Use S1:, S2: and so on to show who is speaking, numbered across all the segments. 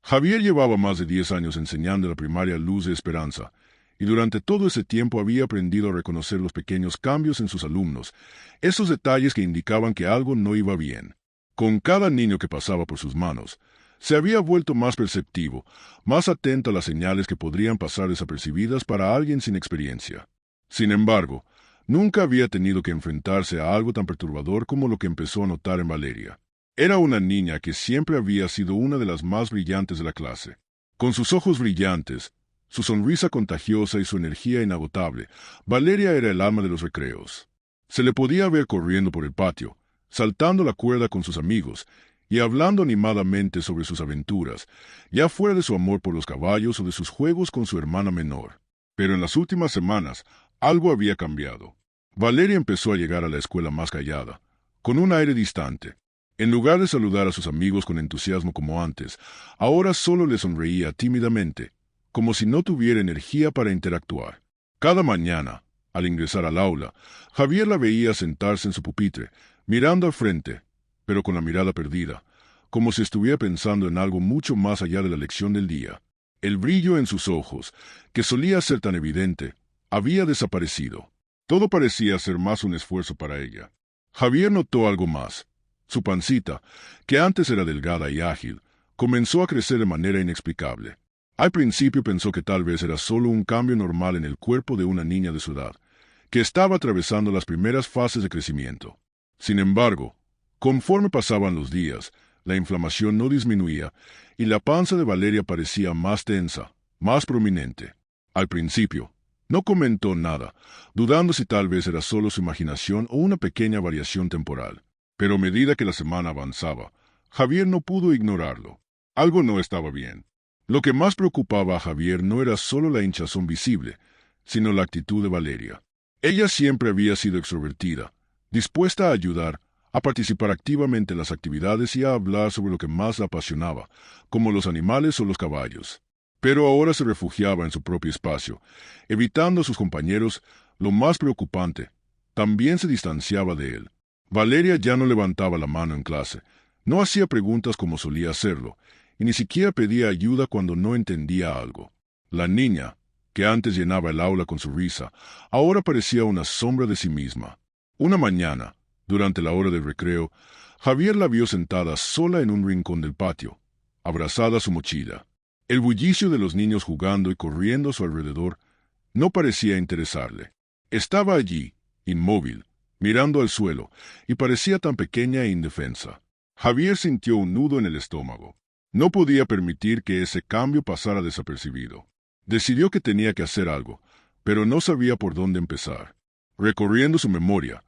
S1: Javier llevaba más de 10 años enseñando en la primaria Luz de Esperanza, y durante todo ese tiempo había aprendido a reconocer los pequeños cambios en sus alumnos, esos detalles que indicaban que algo no iba bien. Con cada niño que pasaba por sus manos, se había vuelto más perceptivo, más atento a las señales que podrían pasar desapercibidas para alguien sin experiencia. Sin embargo, nunca había tenido que enfrentarse a algo tan perturbador como lo que empezó a notar en Valeria. Era una niña que siempre había sido una de las más brillantes de la clase. Con sus ojos brillantes, su sonrisa contagiosa y su energía inagotable, Valeria era el alma de los recreos. Se le podía ver corriendo por el patio, saltando la cuerda con sus amigos y hablando animadamente sobre sus aventuras, ya fuera de su amor por los caballos o de sus juegos con su hermana menor. Pero en las últimas semanas, algo había cambiado. Valeria empezó a llegar a la escuela más callada, con un aire distante. En lugar de saludar a sus amigos con entusiasmo como antes, ahora solo le sonreía tímidamente, como si no tuviera energía para interactuar. Cada mañana, al ingresar al aula, Javier la veía sentarse en su pupitre, mirando al frente, pero con la mirada perdida, como si estuviera pensando en algo mucho más allá de la lección del día. El brillo en sus ojos, que solía ser tan evidente, había desaparecido. Todo parecía ser más un esfuerzo para ella. Javier notó algo más. Su pancita, que antes era delgada y ágil, comenzó a crecer de manera inexplicable. Al principio pensó que tal vez era solo un cambio normal en el cuerpo de una niña de su edad, que estaba atravesando las primeras fases de crecimiento. Sin embargo, conforme pasaban los días, la inflamación no disminuía y la panza de Valeria parecía más tensa, más prominente. Al principio, no comentó nada, dudando si tal vez era solo su imaginación o una pequeña variación temporal. Pero a medida que la semana avanzaba, Javier no pudo ignorarlo. Algo no estaba bien. Lo que más preocupaba a Javier no era solo la hinchazón visible, sino la actitud de Valeria. Ella siempre había sido extrovertida, dispuesta a ayudar, a participar activamente en las actividades y a hablar sobre lo que más la apasionaba, como los animales o los caballos. Pero ahora se refugiaba en su propio espacio, evitando a sus compañeros. Lo más preocupante, también se distanciaba de él. Valeria ya no levantaba la mano en clase, no hacía preguntas como solía hacerlo, y ni siquiera pedía ayuda cuando no entendía algo. La niña, que antes llenaba el aula con su risa, ahora parecía una sombra de sí misma. Una mañana, durante la hora del recreo, Javier la vio sentada sola en un rincón del patio, abrazada a su mochila. El bullicio de los niños jugando y corriendo a su alrededor no parecía interesarle. Estaba allí, inmóvil, mirando al suelo, y parecía tan pequeña e indefensa. Javier sintió un nudo en el estómago. No podía permitir que ese cambio pasara desapercibido. Decidió que tenía que hacer algo, pero no sabía por dónde empezar. Recorriendo su memoria,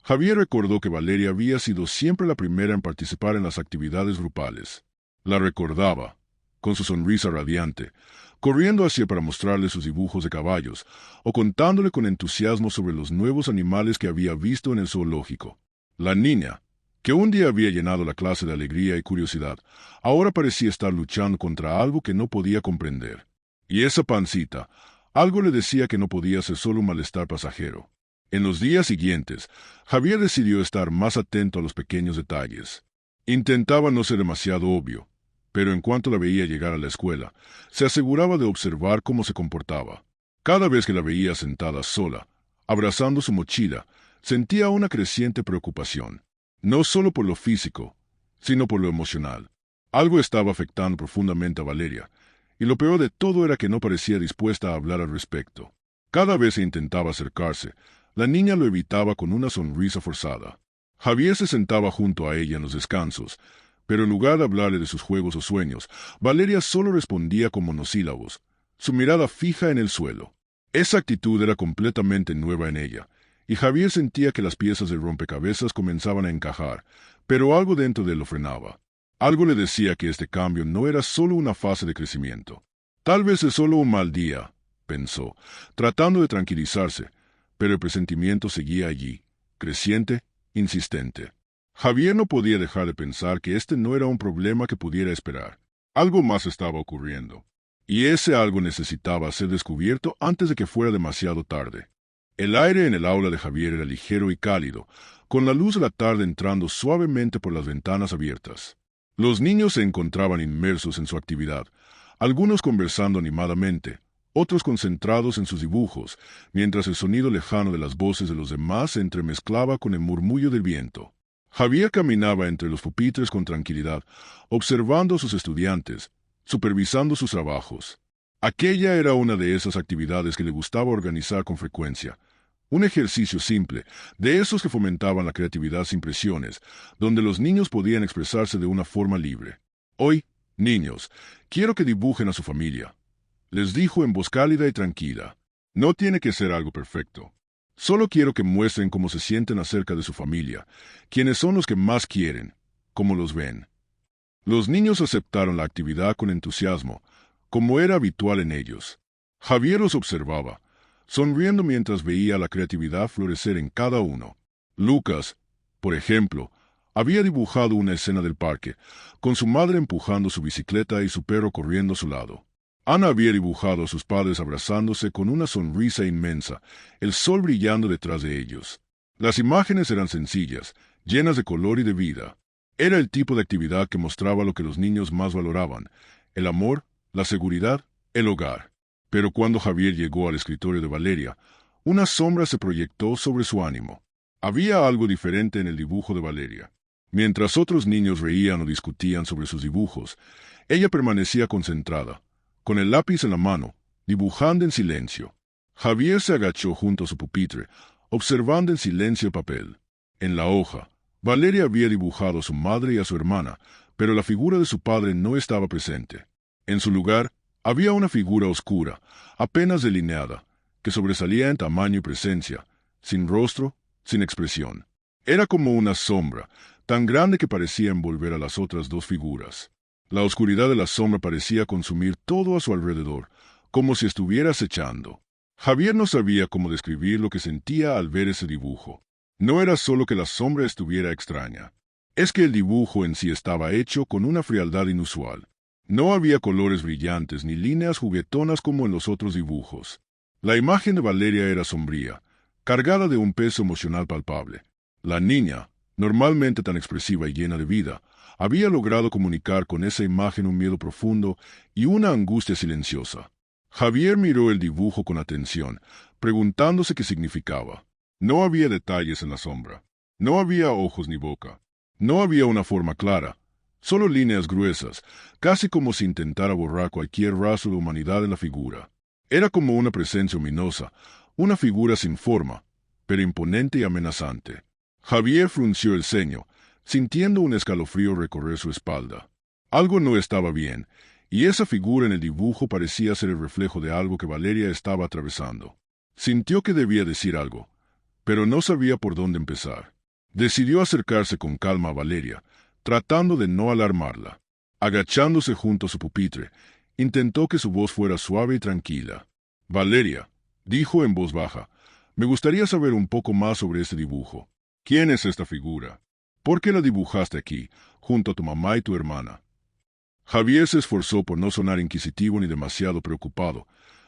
S1: Javier recordó que Valeria había sido siempre la primera en participar en las actividades grupales. La recordaba, con su sonrisa radiante, corriendo hacia para mostrarle sus dibujos de caballos, o contándole con entusiasmo sobre los nuevos animales que había visto en el zoológico. La niña, que un día había llenado la clase de alegría y curiosidad, ahora parecía estar luchando contra algo que no podía comprender. Y esa pancita, algo le decía que no podía ser solo un malestar pasajero. En los días siguientes, Javier decidió estar más atento a los pequeños detalles. Intentaba no ser demasiado obvio, pero en cuanto la veía llegar a la escuela, se aseguraba de observar cómo se comportaba. Cada vez que la veía sentada sola, abrazando su mochila, sentía una creciente preocupación, no solo por lo físico, sino por lo emocional. Algo estaba afectando profundamente a Valeria, y lo peor de todo era que no parecía dispuesta a hablar al respecto. Cada vez que intentaba acercarse, la niña lo evitaba con una sonrisa forzada. Javier se sentaba junto a ella en los descansos, pero en lugar de hablarle de sus juegos o sueños, Valeria solo respondía con monosílabos, su mirada fija en el suelo. Esa actitud era completamente nueva en ella, y Javier sentía que las piezas del rompecabezas comenzaban a encajar, pero algo dentro de él lo frenaba. Algo le decía que este cambio no era solo una fase de crecimiento. Tal vez es solo un mal día, pensó, tratando de tranquilizarse, pero el presentimiento seguía allí, creciente, insistente. Javier no podía dejar de pensar que este no era un problema que pudiera esperar. Algo más estaba ocurriendo, y ese algo necesitaba ser descubierto antes de que fuera demasiado tarde. El aire en el aula de Javier era ligero y cálido, con la luz de la tarde entrando suavemente por las ventanas abiertas. Los niños se encontraban inmersos en su actividad, algunos conversando animadamente, otros concentrados en sus dibujos, mientras el sonido lejano de las voces de los demás se entremezclaba con el murmullo del viento. Javier caminaba entre los pupitres con tranquilidad, observando a sus estudiantes, supervisando sus trabajos. Aquella era una de esas actividades que le gustaba organizar con frecuencia. Un ejercicio simple, de esos que fomentaban la creatividad sin presiones, donde los niños podían expresarse de una forma libre. Hoy, niños, quiero que dibujen a su familia, les dijo en voz cálida y tranquila. No tiene que ser algo perfecto. Solo quiero que muestren cómo se sienten acerca de su familia, quiénes son los que más quieren, cómo los ven. Los niños aceptaron la actividad con entusiasmo, como era habitual en ellos. Javier los observaba, sonriendo mientras veía la creatividad florecer en cada uno. Lucas, por ejemplo, había dibujado una escena del parque, con su madre empujando su bicicleta y su perro corriendo a su lado. Ana había dibujado a sus padres abrazándose con una sonrisa inmensa, el sol brillando detrás de ellos. Las imágenes eran sencillas, llenas de color y de vida. Era el tipo de actividad que mostraba lo que los niños más valoraban: el amor, la seguridad, el hogar. Pero cuando Javier llegó al escritorio de Valeria, una sombra se proyectó sobre su ánimo. Había algo diferente en el dibujo de Valeria. Mientras otros niños reían o discutían sobre sus dibujos, ella permanecía concentrada, con el lápiz en la mano, dibujando en silencio. Javier se agachó junto a su pupitre, observando en silencio el papel. En la hoja, Valeria había dibujado a su madre y a su hermana, pero la figura de su padre no estaba presente. En su lugar, había una figura oscura, apenas delineada, que sobresalía en tamaño y presencia, sin rostro, sin expresión. Era como una sombra, tan grande que parecía envolver a las otras dos figuras. La oscuridad de la sombra parecía consumir todo a su alrededor, como si estuviera acechando. Javier no sabía cómo describir lo que sentía al ver ese dibujo. No era solo que la sombra estuviera extraña. Es que el dibujo en sí estaba hecho con una frialdad inusual. No había colores brillantes ni líneas juguetonas como en los otros dibujos. La imagen de Valeria era sombría, cargada de un peso emocional palpable. La niña, normalmente tan expresiva y llena de vida, había logrado comunicar con esa imagen un miedo profundo y una angustia silenciosa. Javier miró el dibujo con atención, preguntándose qué significaba. No había detalles en la sombra. No había ojos ni boca. No había una forma clara. Solo líneas gruesas, casi como si intentara borrar cualquier rastro de humanidad en la figura. Era como una presencia ominosa, una figura sin forma, pero imponente y amenazante. Javier frunció el ceño, sintiendo un escalofrío recorrer su espalda. Algo no estaba bien, y esa figura en el dibujo parecía ser el reflejo de algo que Valeria estaba atravesando. Sintió que debía decir algo, pero no sabía por dónde empezar. Decidió acercarse con calma a Valeria, tratando de no alarmarla. Agachándose junto a su pupitre, intentó que su voz fuera suave y tranquila. Valeria, dijo en voz baja, me gustaría saber un poco más sobre este dibujo. ¿Quién es esta figura? ¿Por qué la dibujaste aquí, junto a tu mamá y tu hermana? Javier se esforzó por no sonar inquisitivo ni demasiado preocupado,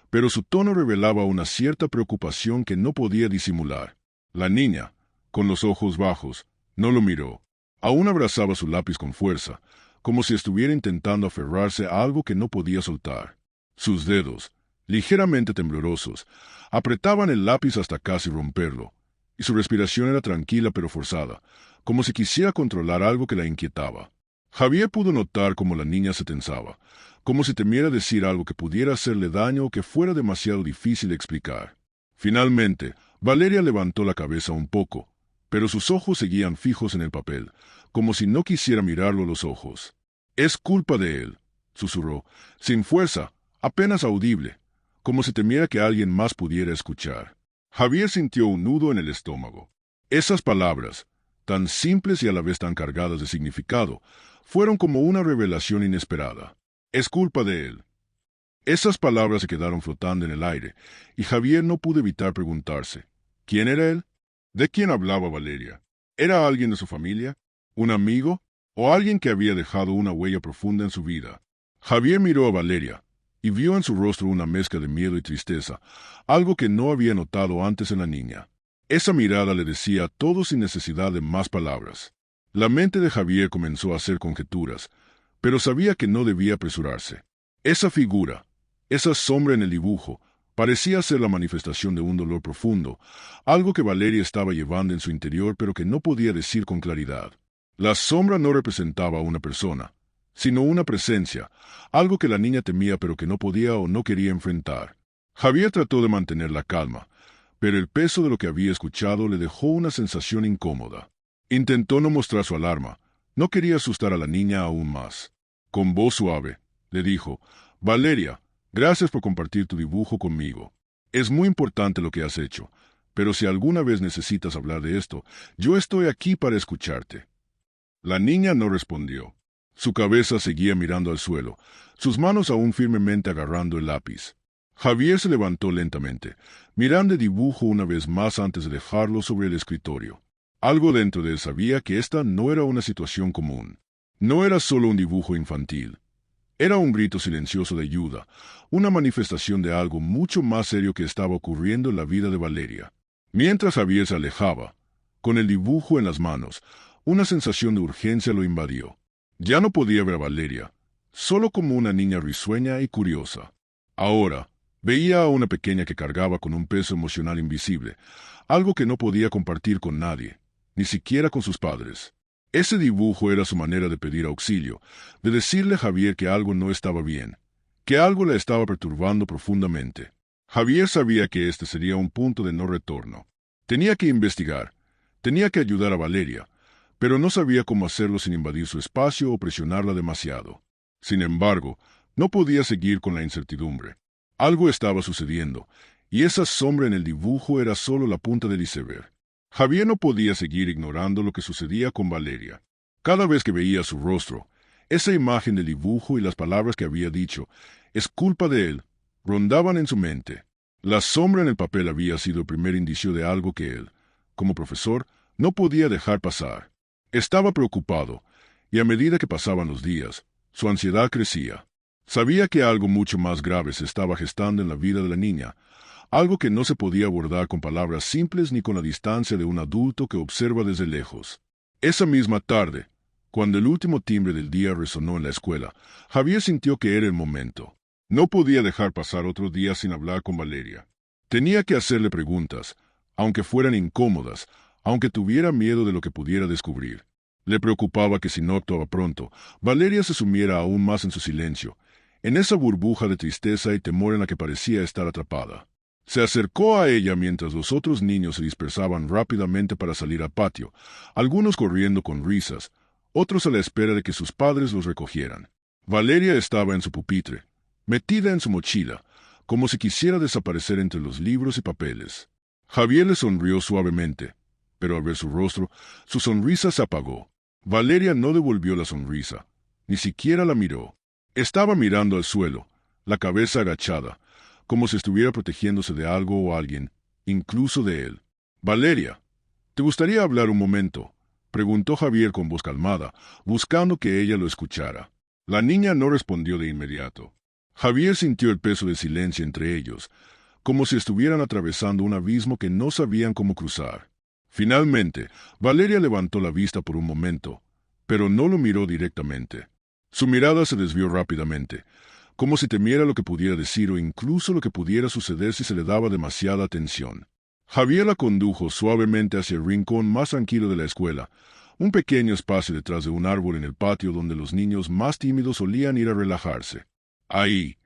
S1: pero su tono revelaba una cierta preocupación que no podía disimular. La niña, con los ojos bajos, no lo miró. Aún abrazaba su lápiz con fuerza, como si estuviera intentando aferrarse a algo que no podía soltar. Sus dedos, ligeramente temblorosos, apretaban el lápiz hasta casi romperlo, y su respiración era tranquila pero forzada, como si quisiera controlar algo que la inquietaba. Javier pudo notar cómo la niña se tensaba, como si temiera decir algo que pudiera hacerle daño o que fuera demasiado difícil de explicar. Finalmente, Valeria levantó la cabeza un poco, pero sus ojos seguían fijos en el papel, como si no quisiera mirarlo a los ojos. «Es culpa de él», susurró, sin fuerza, apenas audible, como si temiera que alguien más pudiera escuchar. Javier sintió un nudo en el estómago. Esas palabras, tan simples y a la vez tan cargadas de significado, fueron como una revelación inesperada. «Es culpa de él». Esas palabras se quedaron flotando en el aire, y Javier no pudo evitar preguntarse, ¿quién era él? ¿De quién hablaba Valeria? ¿Era alguien de su familia? ¿Un amigo? ¿O alguien que había dejado una huella profunda en su vida? Javier miró a Valeria, y vio en su rostro una mezcla de miedo y tristeza, algo que no había notado antes en la niña. Esa mirada le decía todo sin necesidad de más palabras. La mente de Javier comenzó a hacer conjeturas, pero sabía que no debía apresurarse. Esa figura, esa sombra en el dibujo, parecía ser la manifestación de un dolor profundo, algo que Valeria estaba llevando en su interior pero que no podía decir con claridad. La sombra no representaba a una persona, sino una presencia, algo que la niña temía pero que no podía o no quería enfrentar. Javier trató de mantener la calma, pero el peso de lo que había escuchado le dejó una sensación incómoda. Intentó no mostrar su alarma, no quería asustar a la niña aún más. Con voz suave, le dijo: «Valeria, gracias por compartir tu dibujo conmigo. Es muy importante lo que has hecho, pero si alguna vez necesitas hablar de esto, yo estoy aquí para escucharte». La niña no respondió. Su cabeza seguía mirando al suelo, sus manos aún firmemente agarrando el lápiz. Javier se levantó lentamente, mirando el dibujo una vez más antes de dejarlo sobre el escritorio. Algo dentro de él sabía que esta no era una situación común. No era solo un dibujo infantil. Era un grito silencioso de ayuda, una manifestación de algo mucho más serio que estaba ocurriendo en la vida de Valeria. Mientras Javier se alejaba, con el dibujo en las manos, una sensación de urgencia lo invadió. Ya no podía ver a Valeria, solo como una niña risueña y curiosa. Ahora, veía a una pequeña que cargaba con un peso emocional invisible, algo que no podía compartir con nadie, ni siquiera con sus padres. Ese dibujo era su manera de pedir auxilio, de decirle a Javier que algo no estaba bien, que algo la estaba perturbando profundamente. Javier sabía que este sería un punto de no retorno. Tenía que investigar, tenía que ayudar a Valeria, pero no sabía cómo hacerlo sin invadir su espacio o presionarla demasiado. Sin embargo, no podía seguir con la incertidumbre. Algo estaba sucediendo, y esa sombra en el dibujo era solo la punta del iceberg. Javier no podía seguir ignorando lo que sucedía con Valeria. Cada vez que veía su rostro, esa imagen del dibujo y las palabras que había dicho, «es culpa de él», rondaban en su mente. La sombra en el papel había sido el primer indicio de algo que él, como profesor, no podía dejar pasar. Estaba preocupado, y a medida que pasaban los días, su ansiedad crecía. Sabía que algo mucho más grave se estaba gestando en la vida de la niña, algo que no se podía abordar con palabras simples ni con la distancia de un adulto que observa desde lejos. Esa misma tarde, cuando el último timbre del día resonó en la escuela, Javier sintió que era el momento. No podía dejar pasar otro día sin hablar con Valeria. Tenía que hacerle preguntas, aunque fueran incómodas, aunque tuviera miedo de lo que pudiera descubrir. Le preocupaba que si no actuaba pronto, Valeria se sumiera aún más en su silencio, en esa burbuja de tristeza y temor en la que parecía estar atrapada. Se acercó a ella mientras los otros niños se dispersaban rápidamente para salir al patio, algunos corriendo con risas, otros a la espera de que sus padres los recogieran. Valeria estaba en su pupitre, metida en su mochila, como si quisiera desaparecer entre los libros y papeles. Javier le sonrió suavemente, pero al ver su rostro, su sonrisa se apagó. Valeria no devolvió la sonrisa, ni siquiera la miró. Estaba mirando al suelo, la cabeza agachada, como si estuviera protegiéndose de algo o alguien, incluso de él. «Valeria, ¿te gustaría hablar un momento?», preguntó Javier con voz calmada, buscando que ella lo escuchara. La niña no respondió de inmediato. Javier sintió el peso del silencio entre ellos, como si estuvieran atravesando un abismo que no sabían cómo cruzar. Finalmente, Valeria levantó la vista por un momento, pero no lo miró directamente. Su mirada se desvió rápidamente, como si temiera lo que pudiera decir o incluso lo que pudiera suceder si se le daba demasiada atención. Javier la condujo suavemente hacia el rincón más tranquilo de la escuela, un pequeño espacio detrás de un árbol en el patio donde los niños más tímidos solían ir a relajarse. Ahí,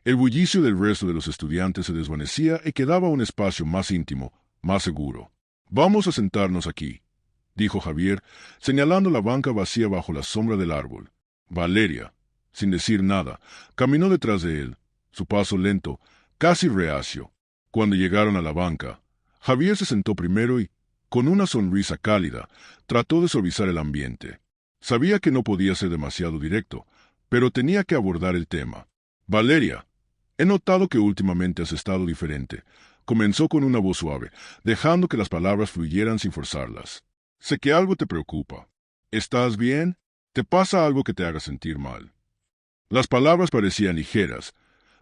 S1: el bullicio del resto de los estudiantes se desvanecía y quedaba un espacio más íntimo, más seguro. «Vamos a sentarnos aquí», dijo Javier, señalando la banca vacía bajo la sombra del árbol. Valeria, sin decir nada, caminó detrás de él, su paso lento, casi reacio. Cuando llegaron a la banca, Javier se sentó primero y, con una sonrisa cálida, trató de suavizar el ambiente. Sabía que no podía ser demasiado directo, pero tenía que abordar el tema. «Valeria, he notado que últimamente has estado diferente», comenzó con una voz suave, dejando que las palabras fluyeran sin forzarlas. «Sé que algo te preocupa. ¿Estás bien? ¿Te pasa algo que te haga sentir mal?». Las palabras parecían ligeras,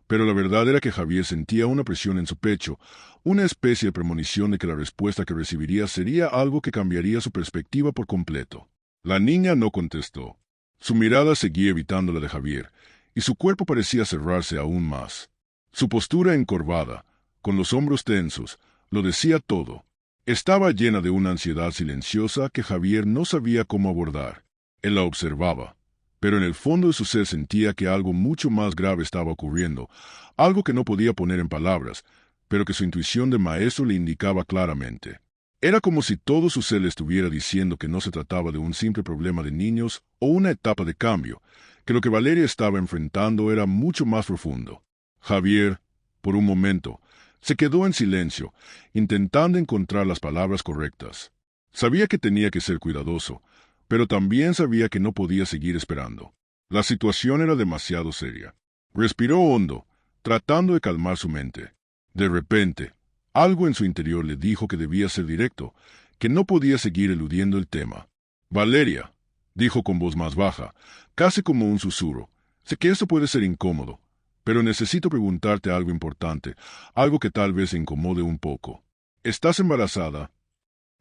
S1: pero la verdad era que Javier sentía una presión en su pecho, una especie de premonición de que la respuesta que recibiría sería algo que cambiaría su perspectiva por completo. La niña no contestó. Su mirada seguía evitando la de Javier, y su cuerpo parecía cerrarse aún más. Su postura encorvada, con los hombros tensos, lo decía todo. Estaba llena de una ansiedad silenciosa que Javier no sabía cómo abordar. Él la observaba, pero en el fondo de su ser sentía que algo mucho más grave estaba ocurriendo, algo que no podía poner en palabras, pero que su intuición de maestro le indicaba claramente. Era como si todo su ser le estuviera diciendo que no se trataba de un simple problema de niños o una etapa de cambio, que lo que Valeria estaba enfrentando era mucho más profundo. Javier, por un momento, se quedó en silencio, intentando encontrar las palabras correctas. Sabía que tenía que ser cuidadoso, pero también sabía que no podía seguir esperando. La situación era demasiado seria. Respiró hondo, tratando de calmar su mente. De repente, algo en su interior le dijo que debía ser directo, que no podía seguir eludiendo el tema. «Valeria», dijo con voz más baja, casi como un susurro, «sé que esto puede ser incómodo, pero necesito preguntarte algo importante, algo que tal vez se incomode un poco. ¿Estás embarazada?»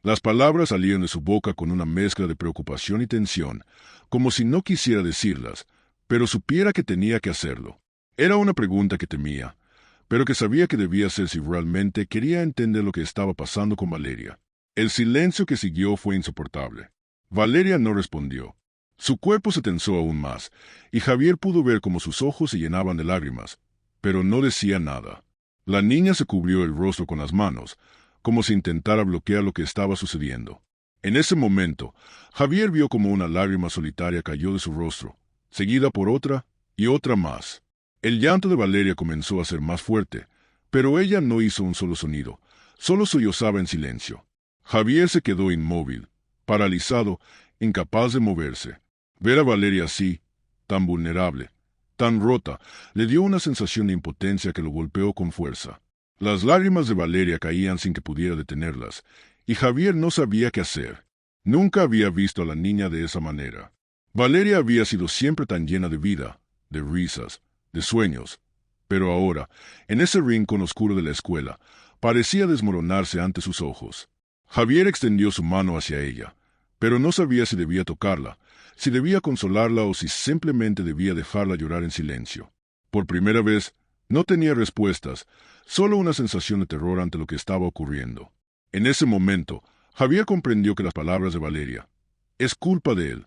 S1: Las palabras salían de su boca con una mezcla de preocupación y tensión, como si no quisiera decirlas, pero supiera que tenía que hacerlo. Era una pregunta que temía, pero que sabía que debía hacer si realmente quería entender lo que estaba pasando con Valeria. El silencio que siguió fue insoportable. Valeria no respondió. Su cuerpo se tensó aún más, y Javier pudo ver cómo sus ojos se llenaban de lágrimas, pero no decía nada. La niña se cubrió el rostro con las manos, como si intentara bloquear lo que estaba sucediendo. En ese momento, Javier vio como una lágrima solitaria cayó de su rostro, seguida por otra y otra más. El llanto de Valeria comenzó a ser más fuerte, pero ella no hizo un solo sonido, solo sollozaba en silencio. Javier se quedó inmóvil, paralizado, incapaz de moverse. Ver a Valeria así, tan vulnerable, tan rota, le dio una sensación de impotencia que lo golpeó con fuerza. Las lágrimas de Valeria caían sin que pudiera detenerlas, y Javier no sabía qué hacer. Nunca había visto a la niña de esa manera. Valeria había sido siempre tan llena de vida, de risas, de sueños, pero ahora, en ese rincón oscuro de la escuela, parecía desmoronarse ante sus ojos. Javier extendió su mano hacia ella, pero no sabía si debía tocarla, si debía consolarla o si simplemente debía dejarla llorar en silencio. Por primera vez, no tenía respuestas, solo una sensación de terror ante lo que estaba ocurriendo. En ese momento, Javier comprendió que las palabras de Valeria, «es culpa de él»,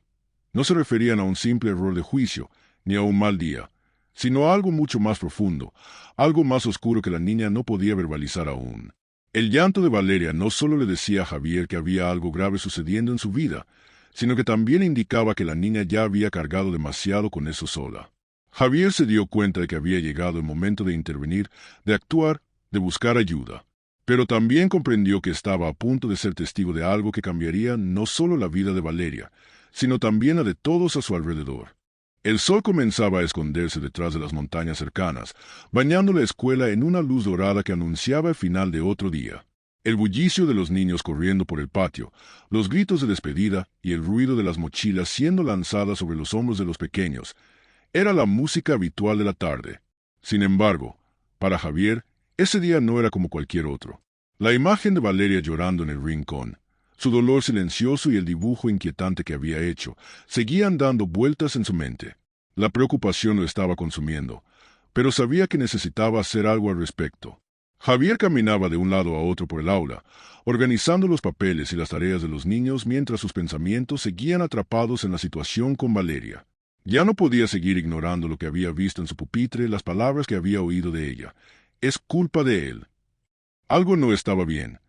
S1: no se referían a un simple error de juicio, ni a un mal día, sino a algo mucho más profundo, algo más oscuro que la niña no podía verbalizar aún. El llanto de Valeria no solo le decía a Javier que había algo grave sucediendo en su vida, sino que también indicaba que la niña ya había cargado demasiado con eso sola. Javier se dio cuenta de que había llegado el momento de intervenir, de actuar, de buscar ayuda. Pero también comprendió que estaba a punto de ser testigo de algo que cambiaría no solo la vida de Valeria, sino también la de todos a su alrededor. El sol comenzaba a esconderse detrás de las montañas cercanas, bañando la escuela en una luz dorada que anunciaba el final de otro día. El bullicio de los niños corriendo por el patio, los gritos de despedida y el ruido de las mochilas siendo lanzadas sobre los hombros de los pequeños, era la música habitual de la tarde. Sin embargo, para Javier, ese día no era como cualquier otro. La imagen de Valeria llorando en el rincón, su dolor silencioso y el dibujo inquietante que había hecho, seguían dando vueltas en su mente. La preocupación lo estaba consumiendo, pero sabía que necesitaba hacer algo al respecto. Javier caminaba de un lado a otro por el aula, organizando los papeles y las tareas de los niños mientras sus pensamientos seguían atrapados en la situación con Valeria. Ya no podía seguir ignorando lo que había visto en su pupitre, las palabras que había oído de ella. «Es culpa de él». Algo no estaba bien,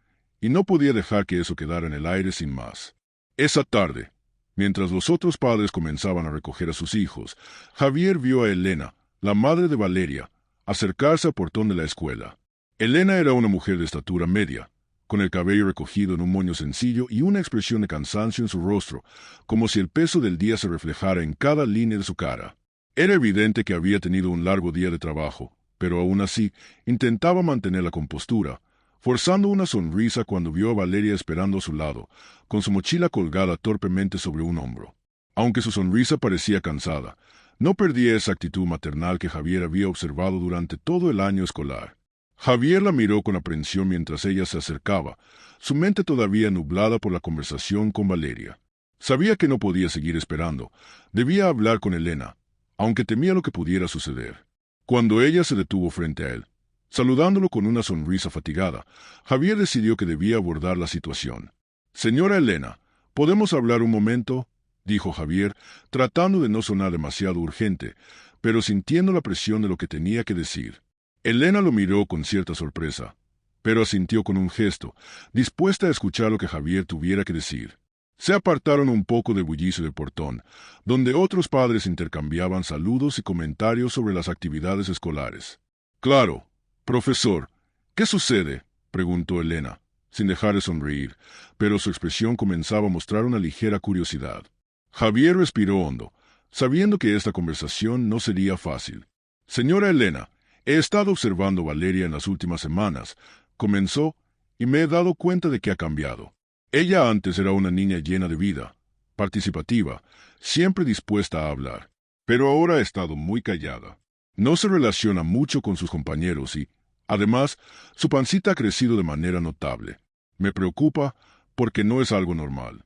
S1: y no podía dejar que eso quedara en el aire sin más. Esa tarde, mientras los otros padres comenzaban a recoger a sus hijos, Javier vio a Elena, la madre de Valeria, acercarse al portón de la escuela. Elena era una mujer de estatura media, con el cabello recogido en un moño sencillo y una expresión de cansancio en su rostro, como si el peso del día se reflejara en cada línea de su cara. Era evidente que había tenido un largo día de trabajo, pero aún así intentaba mantener la compostura, forzando una sonrisa cuando vio a Valeria esperando a su lado, con su mochila colgada torpemente sobre un hombro. Aunque su sonrisa parecía cansada, no perdía esa actitud maternal que Javier había observado durante todo el año escolar. Javier la miró con aprensión mientras ella se acercaba, su mente todavía nublada por la conversación con Valeria. Sabía que no podía seguir esperando. Debía hablar con Elena, aunque temía lo que pudiera suceder. Cuando ella se detuvo frente a él, saludándolo con una sonrisa fatigada, Javier decidió que debía abordar la situación. «Señora Elena, ¿podemos hablar un momento?», dijo Javier, tratando de no sonar demasiado urgente, pero sintiendo la presión de lo que tenía que decir. Elena lo miró con cierta sorpresa, pero asintió con un gesto, dispuesta a escuchar lo que Javier tuviera que decir. Se apartaron un poco del bullicio del portón, donde otros padres intercambiaban saludos y comentarios sobre las actividades escolares. «Claro, profesor, ¿qué sucede?», preguntó Elena, sin dejar de sonreír, pero su expresión comenzaba a mostrar una ligera curiosidad. Javier respiró hondo, sabiendo que esta conversación no sería fácil. «Señora Elena, he estado observando a Valeria en las últimas semanas», comenzó, «y me he dado cuenta de que ha cambiado. Ella antes era una niña llena de vida, participativa, siempre dispuesta a hablar, pero ahora ha estado muy callada. No se relaciona mucho con sus compañeros y, además, su pancita ha crecido de manera notable. Me preocupa porque no es algo normal».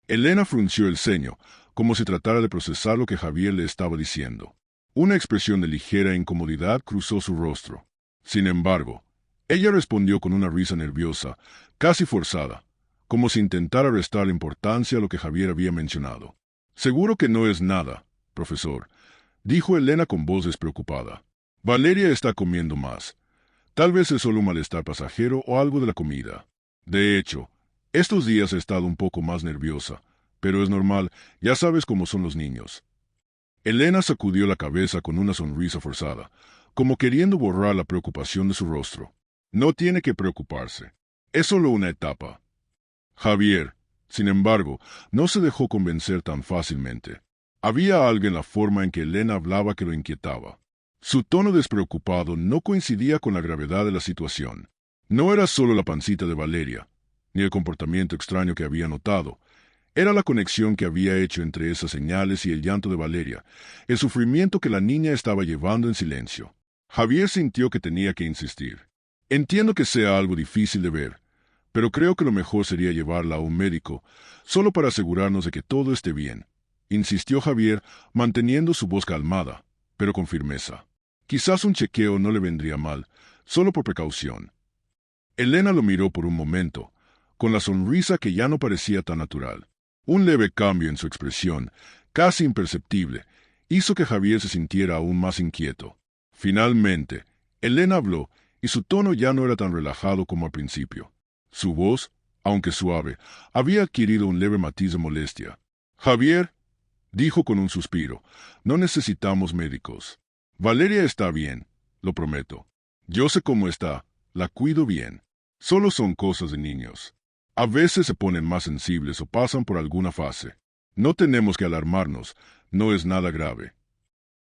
S1: Elena frunció el ceño, como si tratara de procesar lo que Javier le estaba diciendo. Una expresión de ligera incomodidad cruzó su rostro. Sin embargo, ella respondió con una risa nerviosa, casi forzada, como si intentara restar importancia a lo que Javier había mencionado. «Seguro que no es nada, profesor», dijo Elena con voz despreocupada. «Valeria está comiendo más. Tal vez es solo un malestar pasajero o algo de la comida. De hecho, estos días he estado un poco más nerviosa, pero es normal, ya sabes cómo son los niños». Elena sacudió la cabeza con una sonrisa forzada, como queriendo borrar la preocupación de su rostro. «No tiene que preocuparse. Es solo una etapa». Javier, sin embargo, no se dejó convencer tan fácilmente. Había algo en la forma en que Elena hablaba que lo inquietaba. Su tono despreocupado no coincidía con la gravedad de la situación. No era solo la pancita de Valeria, ni el comportamiento extraño que había notado. Era la conexión que había hecho entre esas señales y el llanto de Valeria, el sufrimiento que la niña estaba llevando en silencio. Javier sintió que tenía que insistir. «Entiendo que sea algo difícil de ver, pero creo que lo mejor sería llevarla a un médico, solo para asegurarnos de que todo esté bien», insistió Javier, manteniendo su voz calmada, pero con firmeza. «Quizás un chequeo no le vendría mal, solo por precaución». Elena lo miró por un momento, con la sonrisa que ya no parecía tan natural. Un leve cambio en su expresión, casi imperceptible, hizo que Javier se sintiera aún más inquieto. Finalmente, Elena habló, y su tono ya no era tan relajado como al principio. Su voz, aunque suave, había adquirido un leve matiz de molestia. «Javier», dijo con un suspiro, «no necesitamos médicos. Valeria está bien, lo prometo. Yo sé cómo está, la cuido bien. Solo son cosas de niños. A veces se ponen más sensibles o pasan por alguna fase. No tenemos que alarmarnos, no es nada grave».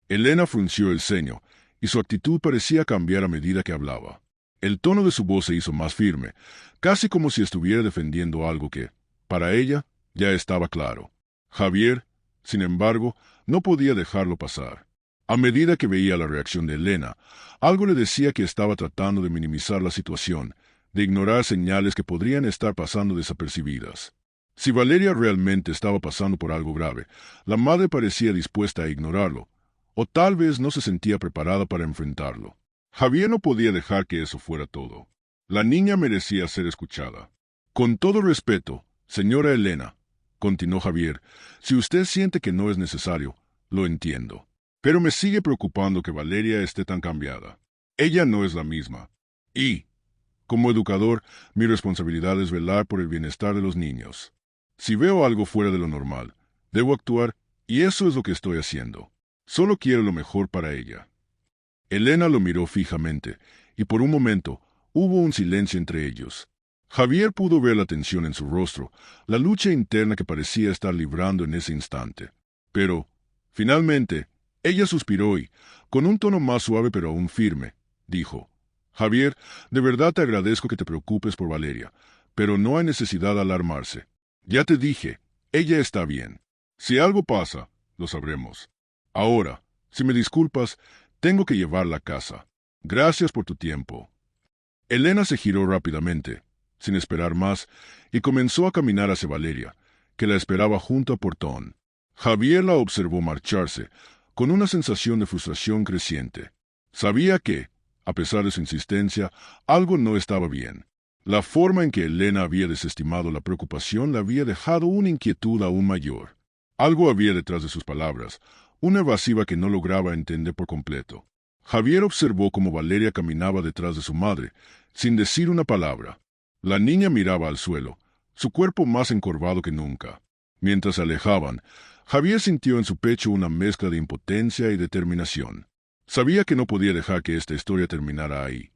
S1: Elena frunció el ceño, y su actitud parecía cambiar a medida que hablaba. El tono de su voz se hizo más firme, casi como si estuviera defendiendo algo que, para ella, ya estaba claro. Javier, sin embargo, no podía dejarlo pasar. A medida que veía la reacción de Elena, algo le decía que estaba tratando de minimizar la situación, de ignorar señales que podrían estar pasando desapercibidas. Si Valeria realmente estaba pasando por algo grave, la madre parecía dispuesta a ignorarlo, o tal vez no se sentía preparada para enfrentarlo. Javier no podía dejar que eso fuera todo. La niña merecía ser escuchada. «Con todo respeto, señora Elena», continuó Javier, «si usted siente que no es necesario, lo entiendo. Pero me sigue preocupando que Valeria esté tan cambiada. Ella no es la misma. Y, como educador, mi responsabilidad es velar por el bienestar de los niños. Si veo algo fuera de lo normal, debo actuar, y eso es lo que estoy haciendo. Solo quiero lo mejor para ella». Elena lo miró fijamente, y por un momento hubo un silencio entre ellos. Javier pudo ver la tensión en su rostro, la lucha interna que parecía estar librando en ese instante. Pero, finalmente, ella suspiró y, con un tono más suave pero aún firme, dijo: «Javier, de verdad te agradezco que te preocupes por Valeria, pero no hay necesidad de alarmarse. Ya te dije, ella está bien. Si algo pasa, lo sabremos. Ahora, si me disculpas, tengo que llevarla a casa. Gracias por tu tiempo». Elena se giró rápidamente, sin esperar más, y comenzó a caminar hacia Valeria, que la esperaba junto al portón. Javier la observó marcharse, con una sensación de frustración creciente. Sabía que, a pesar de su insistencia, algo no estaba bien. La forma en que Elena había desestimado la preocupación le había dejado una inquietud aún mayor. Algo había detrás de sus palabras, una evasiva que no lograba entender por completo. Javier observó cómo Valeria caminaba detrás de su madre, sin decir una palabra. La niña miraba al suelo, su cuerpo más encorvado que nunca. Mientras se alejaban, Javier sintió en su pecho una mezcla de impotencia y determinación. Sabía que no podía dejar que esta historia terminara ahí,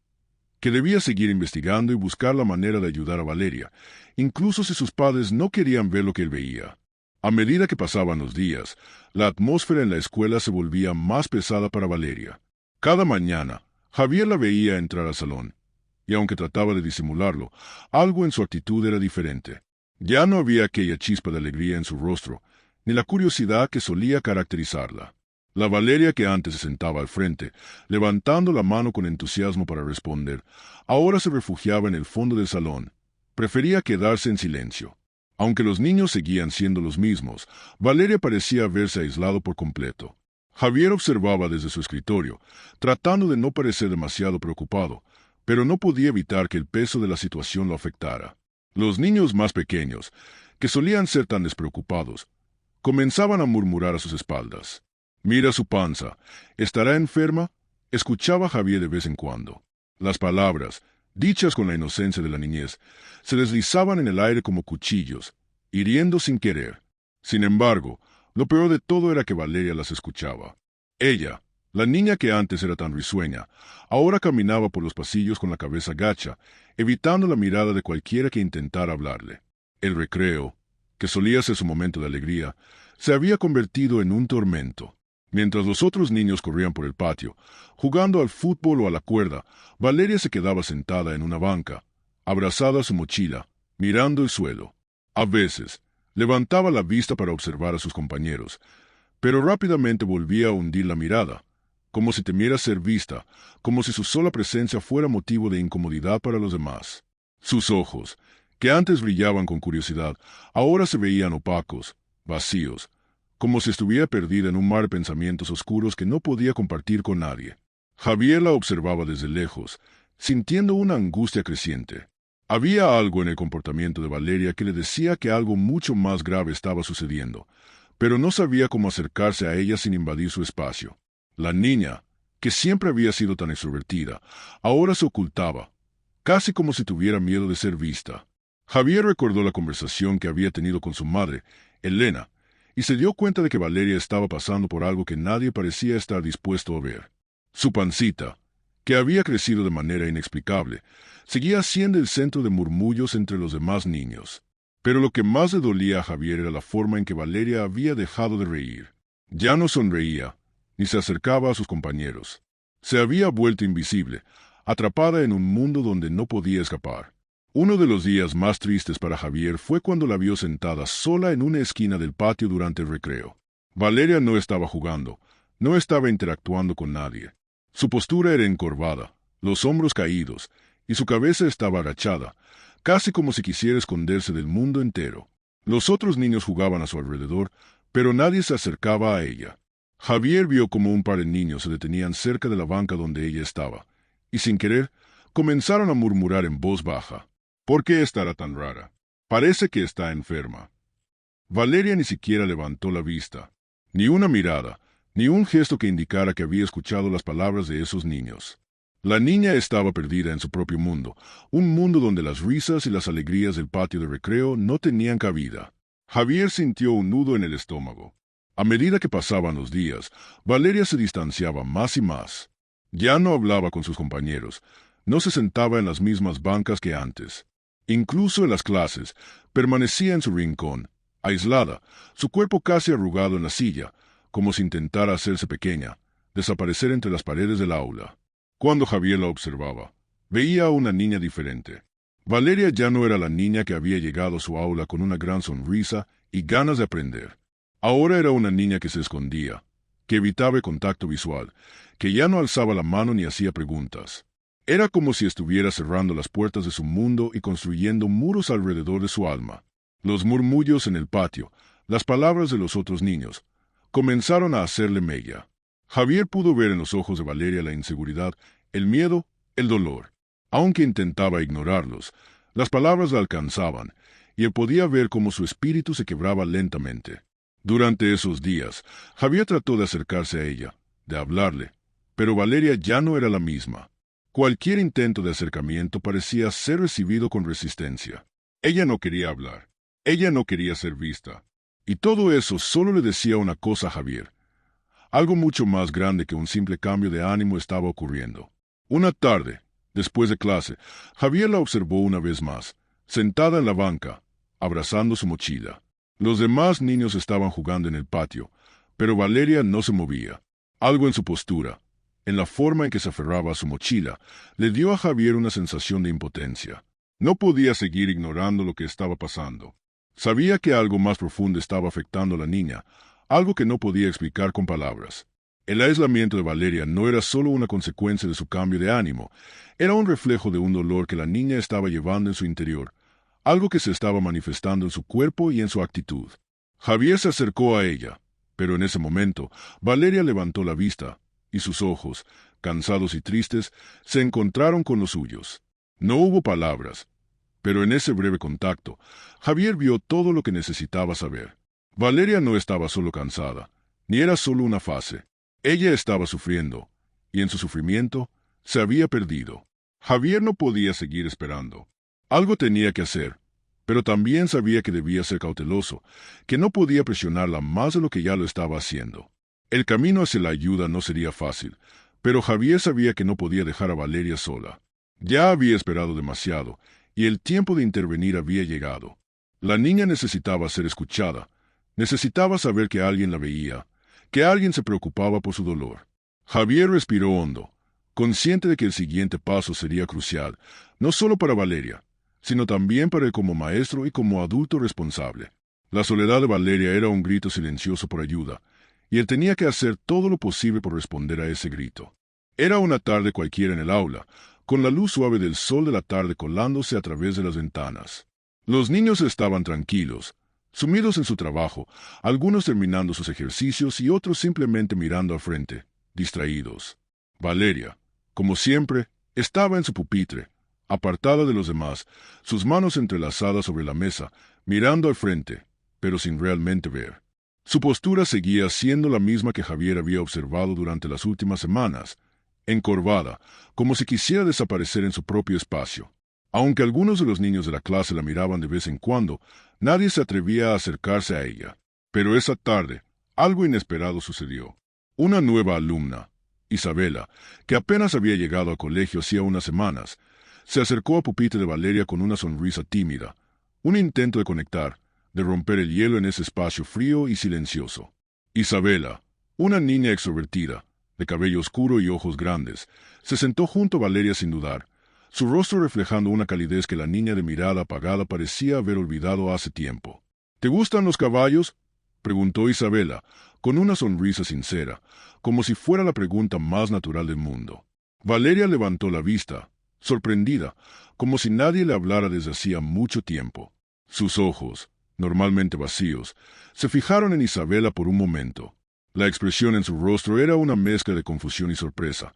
S1: que debía seguir investigando y buscar la manera de ayudar a Valeria, incluso si sus padres no querían ver lo que él veía. A medida que pasaban los días, la atmósfera en la escuela se volvía más pesada para Valeria. Cada mañana, Javier la veía entrar al salón, y aunque trataba de disimularlo, algo en su actitud era diferente. Ya no había aquella chispa de alegría en su rostro, ni la curiosidad que solía caracterizarla. La Valeria que antes se sentaba al frente, levantando la mano con entusiasmo para responder, ahora se refugiaba en el fondo del salón. Prefería quedarse en silencio. Aunque los niños seguían siendo los mismos, Valeria parecía haberse aislado por completo. Javier observaba desde su escritorio, tratando de no parecer demasiado preocupado, pero no podía evitar que el peso de la situación lo afectara. Los niños más pequeños, que solían ser tan despreocupados, comenzaban a murmurar a sus espaldas. «Mira su panza. ¿Estará enferma?», escuchaba Javier de vez en cuando. Las palabras, dichas con la inocencia de la niñez, se deslizaban en el aire como cuchillos, hiriendo sin querer. Sin embargo, lo peor de todo era que Valeria las escuchaba. Ella, la niña que antes era tan risueña, ahora caminaba por los pasillos con la cabeza gacha, evitando la mirada de cualquiera que intentara hablarle. El recreo, que solía ser su momento de alegría, se había convertido en un tormento. Mientras los otros niños corrían por el patio, jugando al fútbol o a la cuerda, Valeria se quedaba sentada en una banca, abrazada a su mochila, mirando el suelo. A veces, levantaba la vista para observar a sus compañeros, pero rápidamente volvía a hundir la mirada, como si temiera ser vista, como si su sola presencia fuera motivo de incomodidad para los demás. Sus ojos, que antes brillaban con curiosidad, ahora se veían opacos, vacíos, como si estuviera perdida en un mar de pensamientos oscuros que no podía compartir con nadie. Javier la observaba desde lejos, sintiendo una angustia creciente. Había algo en el comportamiento de Valeria que le decía que algo mucho más grave estaba sucediendo, pero no sabía cómo acercarse a ella sin invadir su espacio. La niña, que siempre había sido tan extrovertida, ahora se ocultaba, casi como si tuviera miedo de ser vista. Javier recordó la conversación que había tenido con su madre, Elena, y se dio cuenta de que Valeria estaba pasando por algo que nadie parecía estar dispuesto a ver. Su pancita, que había crecido de manera inexplicable, seguía siendo el centro de murmullos entre los demás niños. Pero lo que más le dolía a Javier era la forma en que Valeria había dejado de reír. Ya no sonreía, ni se acercaba a sus compañeros. Se había vuelto invisible, atrapada en un mundo donde no podía escapar. Uno de los días más tristes para Javier fue cuando la vio sentada sola en una esquina del patio durante el recreo. Valeria no estaba jugando, no estaba interactuando con nadie. Su postura era encorvada, los hombros caídos, y su cabeza estaba agachada, casi como si quisiera esconderse del mundo entero. Los otros niños jugaban a su alrededor, pero nadie se acercaba a ella. Javier vio como un par de niños se detenían cerca de la banca donde ella estaba, y sin querer, comenzaron a murmurar en voz baja. ¿Por qué estará tan rara? Parece que está enferma. Valeria ni siquiera levantó la vista. Ni una mirada, ni un gesto que indicara que había escuchado las palabras de esos niños. La niña estaba perdida en su propio mundo, un mundo donde las risas y las alegrías del patio de recreo no tenían cabida. Javier sintió un nudo en el estómago. A medida que pasaban los días, Valeria se distanciaba más y más. Ya no hablaba con sus compañeros, no se sentaba en las mismas bancas que antes. Incluso en las clases, permanecía en su rincón, aislada, su cuerpo casi arrugado en la silla, como si intentara hacerse pequeña, desaparecer entre las paredes del aula. Cuando Javier la observaba, veía a una niña diferente. Valeria ya no era la niña que había llegado a su aula con una gran sonrisa y ganas de aprender. Ahora era una niña que se escondía, que evitaba el contacto visual, que ya no alzaba la mano ni hacía preguntas. Era como si estuviera cerrando las puertas de su mundo y construyendo muros alrededor de su alma. Los murmullos en el patio, las palabras de los otros niños, comenzaron a hacerle mella. Javier pudo ver en los ojos de Valeria la inseguridad, el miedo, el dolor. Aunque intentaba ignorarlos, las palabras la alcanzaban, y él podía ver cómo su espíritu se quebraba lentamente. Durante esos días, Javier trató de acercarse a ella, de hablarle, pero Valeria ya no era la misma. Cualquier intento de acercamiento parecía ser recibido con resistencia. Ella no quería hablar. Ella no quería ser vista. Y todo eso solo le decía una cosa a Javier. Algo mucho más grande que un simple cambio de ánimo estaba ocurriendo. Una tarde, después de clase, Javier la observó una vez más, sentada en la banca, abrazando su mochila. Los demás niños estaban jugando en el patio, pero Valeria no se movía. Algo en su postura, en la forma en que se aferraba a su mochila, le dio a Javier una sensación de impotencia. No podía seguir ignorando lo que estaba pasando. Sabía que algo más profundo estaba afectando a la niña, algo que no podía explicar con palabras. El aislamiento de Valeria no era solo una consecuencia de su cambio de ánimo, era un reflejo de un dolor que la niña estaba llevando en su interior, algo que se estaba manifestando en su cuerpo y en su actitud. Javier se acercó a ella, pero en ese momento Valeria levantó la vista, y sus ojos, cansados y tristes, se encontraron con los suyos. No hubo palabras, pero en ese breve contacto, Javier vio todo lo que necesitaba saber. Valeria no estaba solo cansada, ni era solo una fase. Ella estaba sufriendo, y en su sufrimiento se había perdido. Javier no podía seguir esperando. Algo tenía que hacer, pero también sabía que debía ser cauteloso, que no podía presionarla más de lo que ya lo estaba haciendo. El camino hacia la ayuda no sería fácil, pero Javier sabía que no podía dejar a Valeria sola. Ya había esperado demasiado, y el tiempo de intervenir había llegado. La niña necesitaba ser escuchada, necesitaba saber que alguien la veía, que alguien se preocupaba por su dolor. Javier respiró hondo, consciente de que el siguiente paso sería crucial, no solo para Valeria, sino también para él como maestro y como adulto responsable. La soledad de Valeria era un grito silencioso por ayuda, y él tenía que hacer todo lo posible por responder a ese grito. Era una tarde cualquiera en el aula, con la luz suave del sol de la tarde colándose a través de las ventanas. Los niños estaban tranquilos, sumidos en su trabajo, algunos terminando sus ejercicios y otros simplemente mirando al frente, distraídos. Valeria, como siempre, estaba en su pupitre, apartada de los demás, sus manos entrelazadas sobre la mesa, mirando al frente, pero sin realmente ver. Su postura seguía siendo la misma que Javier había observado durante las últimas semanas, encorvada, como si quisiera desaparecer en su propio espacio. Aunque algunos de los niños de la clase la miraban de vez en cuando, nadie se atrevía a acercarse a ella. Pero esa tarde, algo inesperado sucedió. Una nueva alumna, Isabela, que apenas había llegado al colegio hacía unas semanas, se acercó a pupitre de Valeria con una sonrisa tímida, un intento de conectar, de romper el hielo en ese espacio frío y silencioso. Isabela, una niña extrovertida, de cabello oscuro y ojos grandes, se sentó junto a Valeria sin dudar, su rostro reflejando una calidez que la niña de mirada apagada parecía haber olvidado hace tiempo. ¿Te gustan los caballos?, preguntó Isabela, con una sonrisa sincera, como si fuera la pregunta más natural del mundo. Valeria levantó la vista, sorprendida, como si nadie le hablara desde hacía mucho tiempo. Sus ojos, normalmente vacíos, se fijaron en Isabela por un momento. La expresión en su rostro era una mezcla de confusión y sorpresa,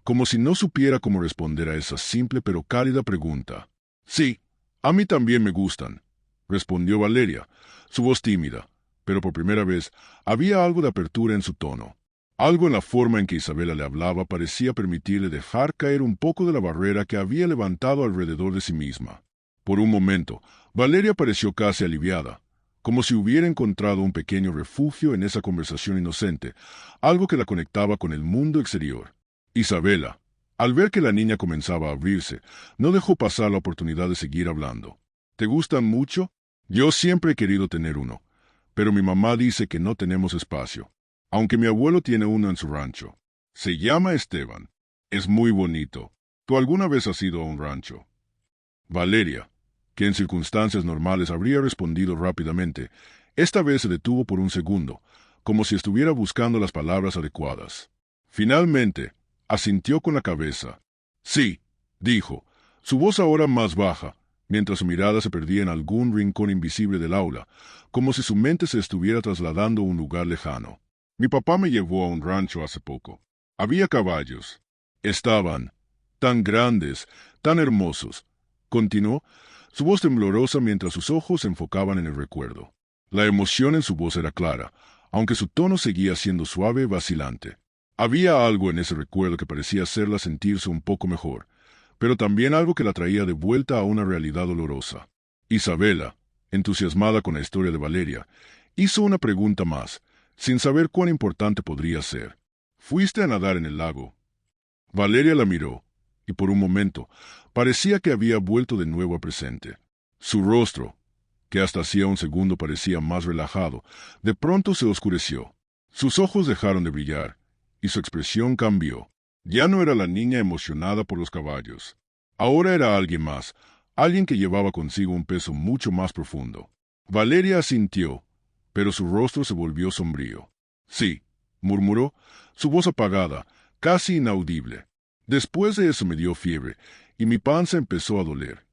S1: como si no supiera cómo responder a esa simple pero cálida pregunta. Sí, a mí también me gustan, respondió Valeria, su voz tímida, pero por primera vez había algo de apertura en su tono. Algo en la forma en que Isabela le hablaba parecía permitirle dejar caer un poco de la barrera que había levantado alrededor de sí misma. Por un momento, Valeria pareció casi aliviada, como si hubiera encontrado un pequeño refugio en esa conversación inocente, algo que la conectaba con el mundo exterior. Isabela, al ver que la niña comenzaba a abrirse, no dejó pasar la oportunidad de seguir hablando. ¿Te gustan mucho? Yo siempre he querido tener uno, pero mi mamá dice que no tenemos espacio, aunque mi abuelo tiene uno en su rancho. Se llama Esteban. Es muy bonito. ¿Tú alguna vez has ido a un rancho? Valeria, que en circunstancias normales habría respondido rápidamente, esta vez se detuvo por un segundo, como si estuviera buscando las palabras adecuadas. Finalmente, asintió con la cabeza. Sí, dijo, su voz ahora más baja, mientras su mirada se perdía en algún rincón invisible del aula, como si su mente se estuviera trasladando a un lugar lejano. Mi papá me llevó a un rancho hace poco. Había caballos. Estaban tan grandes, tan hermosos. Continuó, su voz temblorosa mientras sus ojos se enfocaban en el recuerdo. La emoción en su voz era clara, aunque su tono seguía siendo suave y vacilante. Había algo en ese recuerdo que parecía hacerla sentirse un poco mejor, pero también algo que la traía de vuelta a una realidad dolorosa. Isabela, entusiasmada con la historia de Valeria, hizo una pregunta más, sin saber cuán importante podría ser. ¿Fuiste a nadar en el lago? Valeria la miró, y por un momento parecía que había vuelto de nuevo al presente. Su rostro, que hasta hacía un segundo parecía más relajado, de pronto se oscureció. Sus ojos dejaron de brillar, y su expresión cambió. Ya no era la niña emocionada por los caballos. Ahora era alguien más, alguien que llevaba consigo un peso mucho más profundo. Valeria asintió, pero su rostro se volvió sombrío. Sí, murmuró, su voz apagada, casi inaudible. Después de eso me dio fiebre, y mi panza empezó a doler.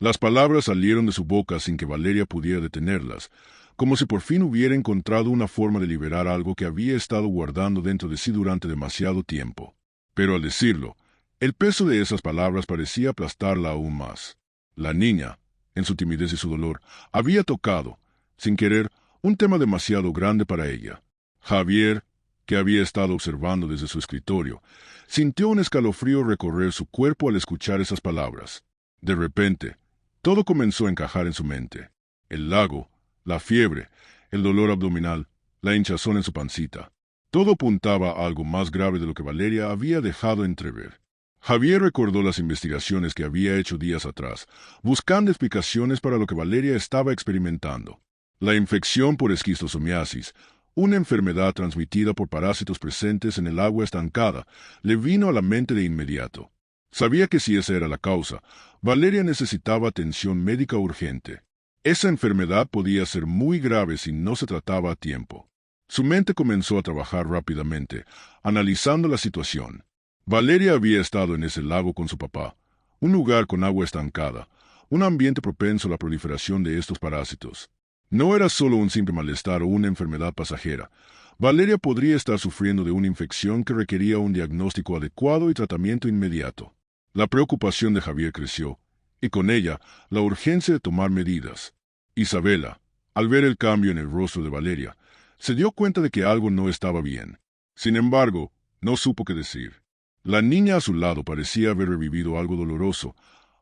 S1: Las palabras salieron de su boca sin que Valeria pudiera detenerlas, como si por fin hubiera encontrado una forma de liberar algo que había estado guardando dentro de sí durante demasiado tiempo. Pero al decirlo, el peso de esas palabras parecía aplastarla aún más. La niña, en su timidez y su dolor, había tocado, sin querer, un tema demasiado grande para ella. Javier, que había estado observando desde su escritorio, sintió un escalofrío recorrer su cuerpo al escuchar esas palabras. De repente, todo comenzó a encajar en su mente. El lago, la fiebre, el dolor abdominal, la hinchazón en su pancita. Todo apuntaba a algo más grave de lo que Valeria había dejado entrever. Javier recordó las investigaciones que había hecho días atrás, buscando explicaciones para lo que Valeria estaba experimentando. La infección por esquistosomiasis, una enfermedad transmitida por parásitos presentes en el agua estancada, le vino a la mente de inmediato. Sabía que si esa era la causa, Valeria necesitaba atención médica urgente. Esa enfermedad podía ser muy grave si no se trataba a tiempo. Su mente comenzó a trabajar rápidamente, analizando la situación. Valeria había estado en ese lago con su papá, un lugar con agua estancada, un ambiente propenso a la proliferación de estos parásitos. No era solo un simple malestar o una enfermedad pasajera. Valeria podría estar sufriendo de una infección que requería un diagnóstico adecuado y tratamiento inmediato. La preocupación de Javier creció, y con ella la urgencia de tomar medidas. Isabela, al ver el cambio en el rostro de Valeria, se dio cuenta de que algo no estaba bien. Sin embargo, no supo qué decir. La niña a su lado parecía haber revivido algo doloroso,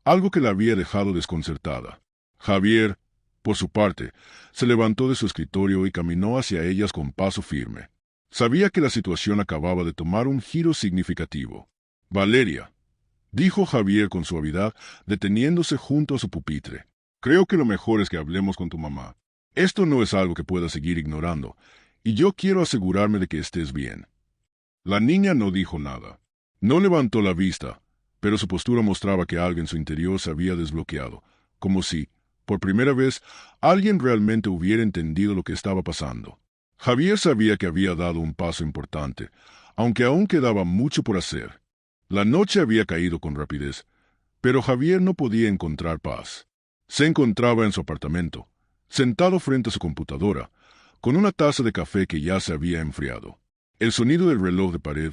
S1: algo que la había dejado desconcertada. Javier, por su parte, se levantó de su escritorio y caminó hacia ellas con paso firme. Sabía que la situación acababa de tomar un giro significativo. Valeria, dijo Javier con suavidad, deteniéndose junto a su pupitre. Creo que lo mejor es que hablemos con tu mamá. Esto no es algo que puedas seguir ignorando, y yo quiero asegurarme de que estés bien. La niña no dijo nada. No levantó la vista, pero su postura mostraba que algo en su interior se había desbloqueado, como si, por primera vez, alguien realmente hubiera entendido lo que estaba pasando. Javier sabía que había dado un paso importante, aunque aún quedaba mucho por hacer. La noche había caído con rapidez, pero Javier no podía encontrar paz. Se encontraba en su apartamento, sentado frente a su computadora, con una taza de café que ya se había enfriado. El sonido del reloj de pared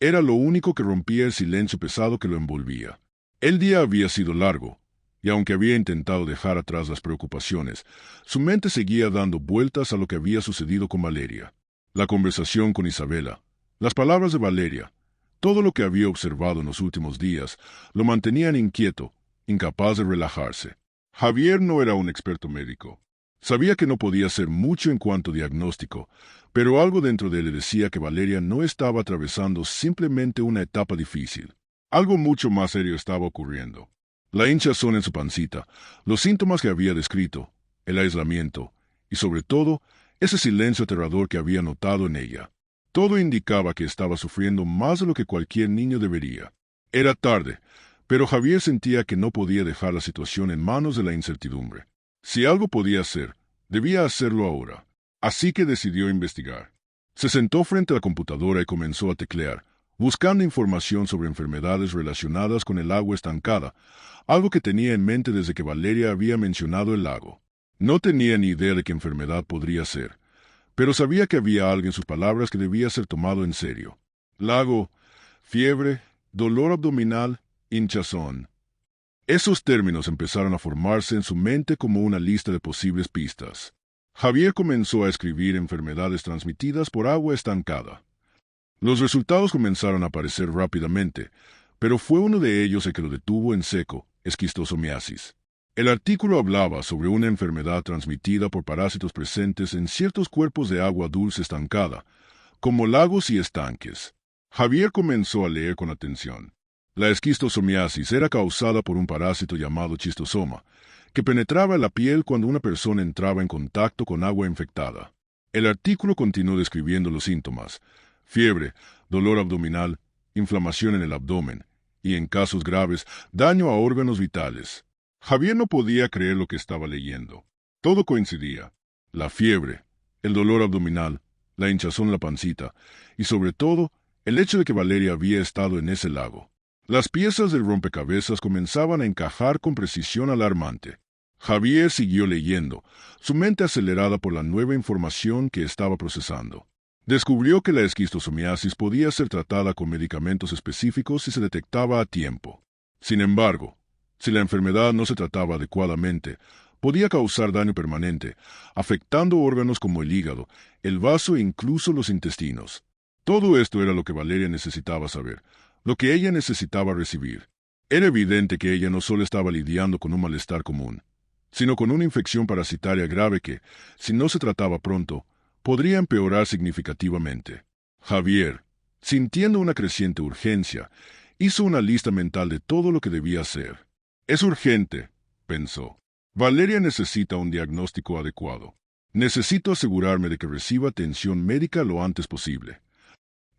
S1: era lo único que rompía el silencio pesado que lo envolvía. El día había sido largo, y aunque había intentado dejar atrás las preocupaciones, su mente seguía dando vueltas a lo que había sucedido con Valeria. La conversación con Isabela, las palabras de Valeria, todo lo que había observado en los últimos días, lo mantenían inquieto, incapaz de relajarse. Javier no era un experto médico. Sabía que no podía hacer mucho en cuanto a diagnóstico, pero algo dentro de él le decía que Valeria no estaba atravesando simplemente una etapa difícil. Algo mucho más serio estaba ocurriendo. La hinchazón en su pancita, los síntomas que había descrito, el aislamiento, y sobre todo, ese silencio aterrador que había notado en ella. Todo indicaba que estaba sufriendo más de lo que cualquier niño debería. Era tarde, pero Javier sentía que no podía dejar la situación en manos de la incertidumbre. Si algo podía hacer, debía hacerlo ahora. Así que decidió investigar. Se sentó frente a la computadora y comenzó a teclear, buscando información sobre enfermedades relacionadas con el agua estancada, algo que tenía en mente desde que Valeria había mencionado el lago. No tenía ni idea de qué enfermedad podría ser, pero sabía que había algo en sus palabras que debía ser tomado en serio. Lago, fiebre, dolor abdominal, hinchazón. Esos términos empezaron a formarse en su mente como una lista de posibles pistas. Javier comenzó a escribir enfermedades transmitidas por agua estancada. Los resultados comenzaron a aparecer rápidamente, pero fue uno de ellos el que lo detuvo en seco: esquistosomiasis. El artículo hablaba sobre una enfermedad transmitida por parásitos presentes en ciertos cuerpos de agua dulce estancada, como lagos y estanques. Javier comenzó a leer con atención. La esquistosomiasis era causada por un parásito llamado chistosoma, que penetraba la piel cuando una persona entraba en contacto con agua infectada. El artículo continuó describiendo los síntomas: fiebre, dolor abdominal, inflamación en el abdomen, y en casos graves, daño a órganos vitales. Javier no podía creer lo que estaba leyendo. Todo coincidía: la fiebre, el dolor abdominal, la hinchazón en la pancita, y sobre todo, el hecho de que Valeria había estado en ese lago. Las piezas del rompecabezas comenzaban a encajar con precisión alarmante. Javier siguió leyendo, su mente acelerada por la nueva información que estaba procesando. Descubrió que la esquistosomiasis podía ser tratada con medicamentos específicos si se detectaba a tiempo. Sin embargo, si la enfermedad no se trataba adecuadamente, podía causar daño permanente, afectando órganos como el hígado, el vaso e incluso los intestinos. Todo esto era lo que Valeria necesitaba saber, lo que ella necesitaba recibir. Era evidente que ella no solo estaba lidiando con un malestar común, sino con una infección parasitaria grave que, si no se trataba pronto, podría empeorar significativamente. Javier, sintiendo una creciente urgencia, hizo una lista mental de todo lo que debía hacer. Es urgente, pensó. Valeria necesita un diagnóstico adecuado. Necesito asegurarme de que reciba atención médica lo antes posible.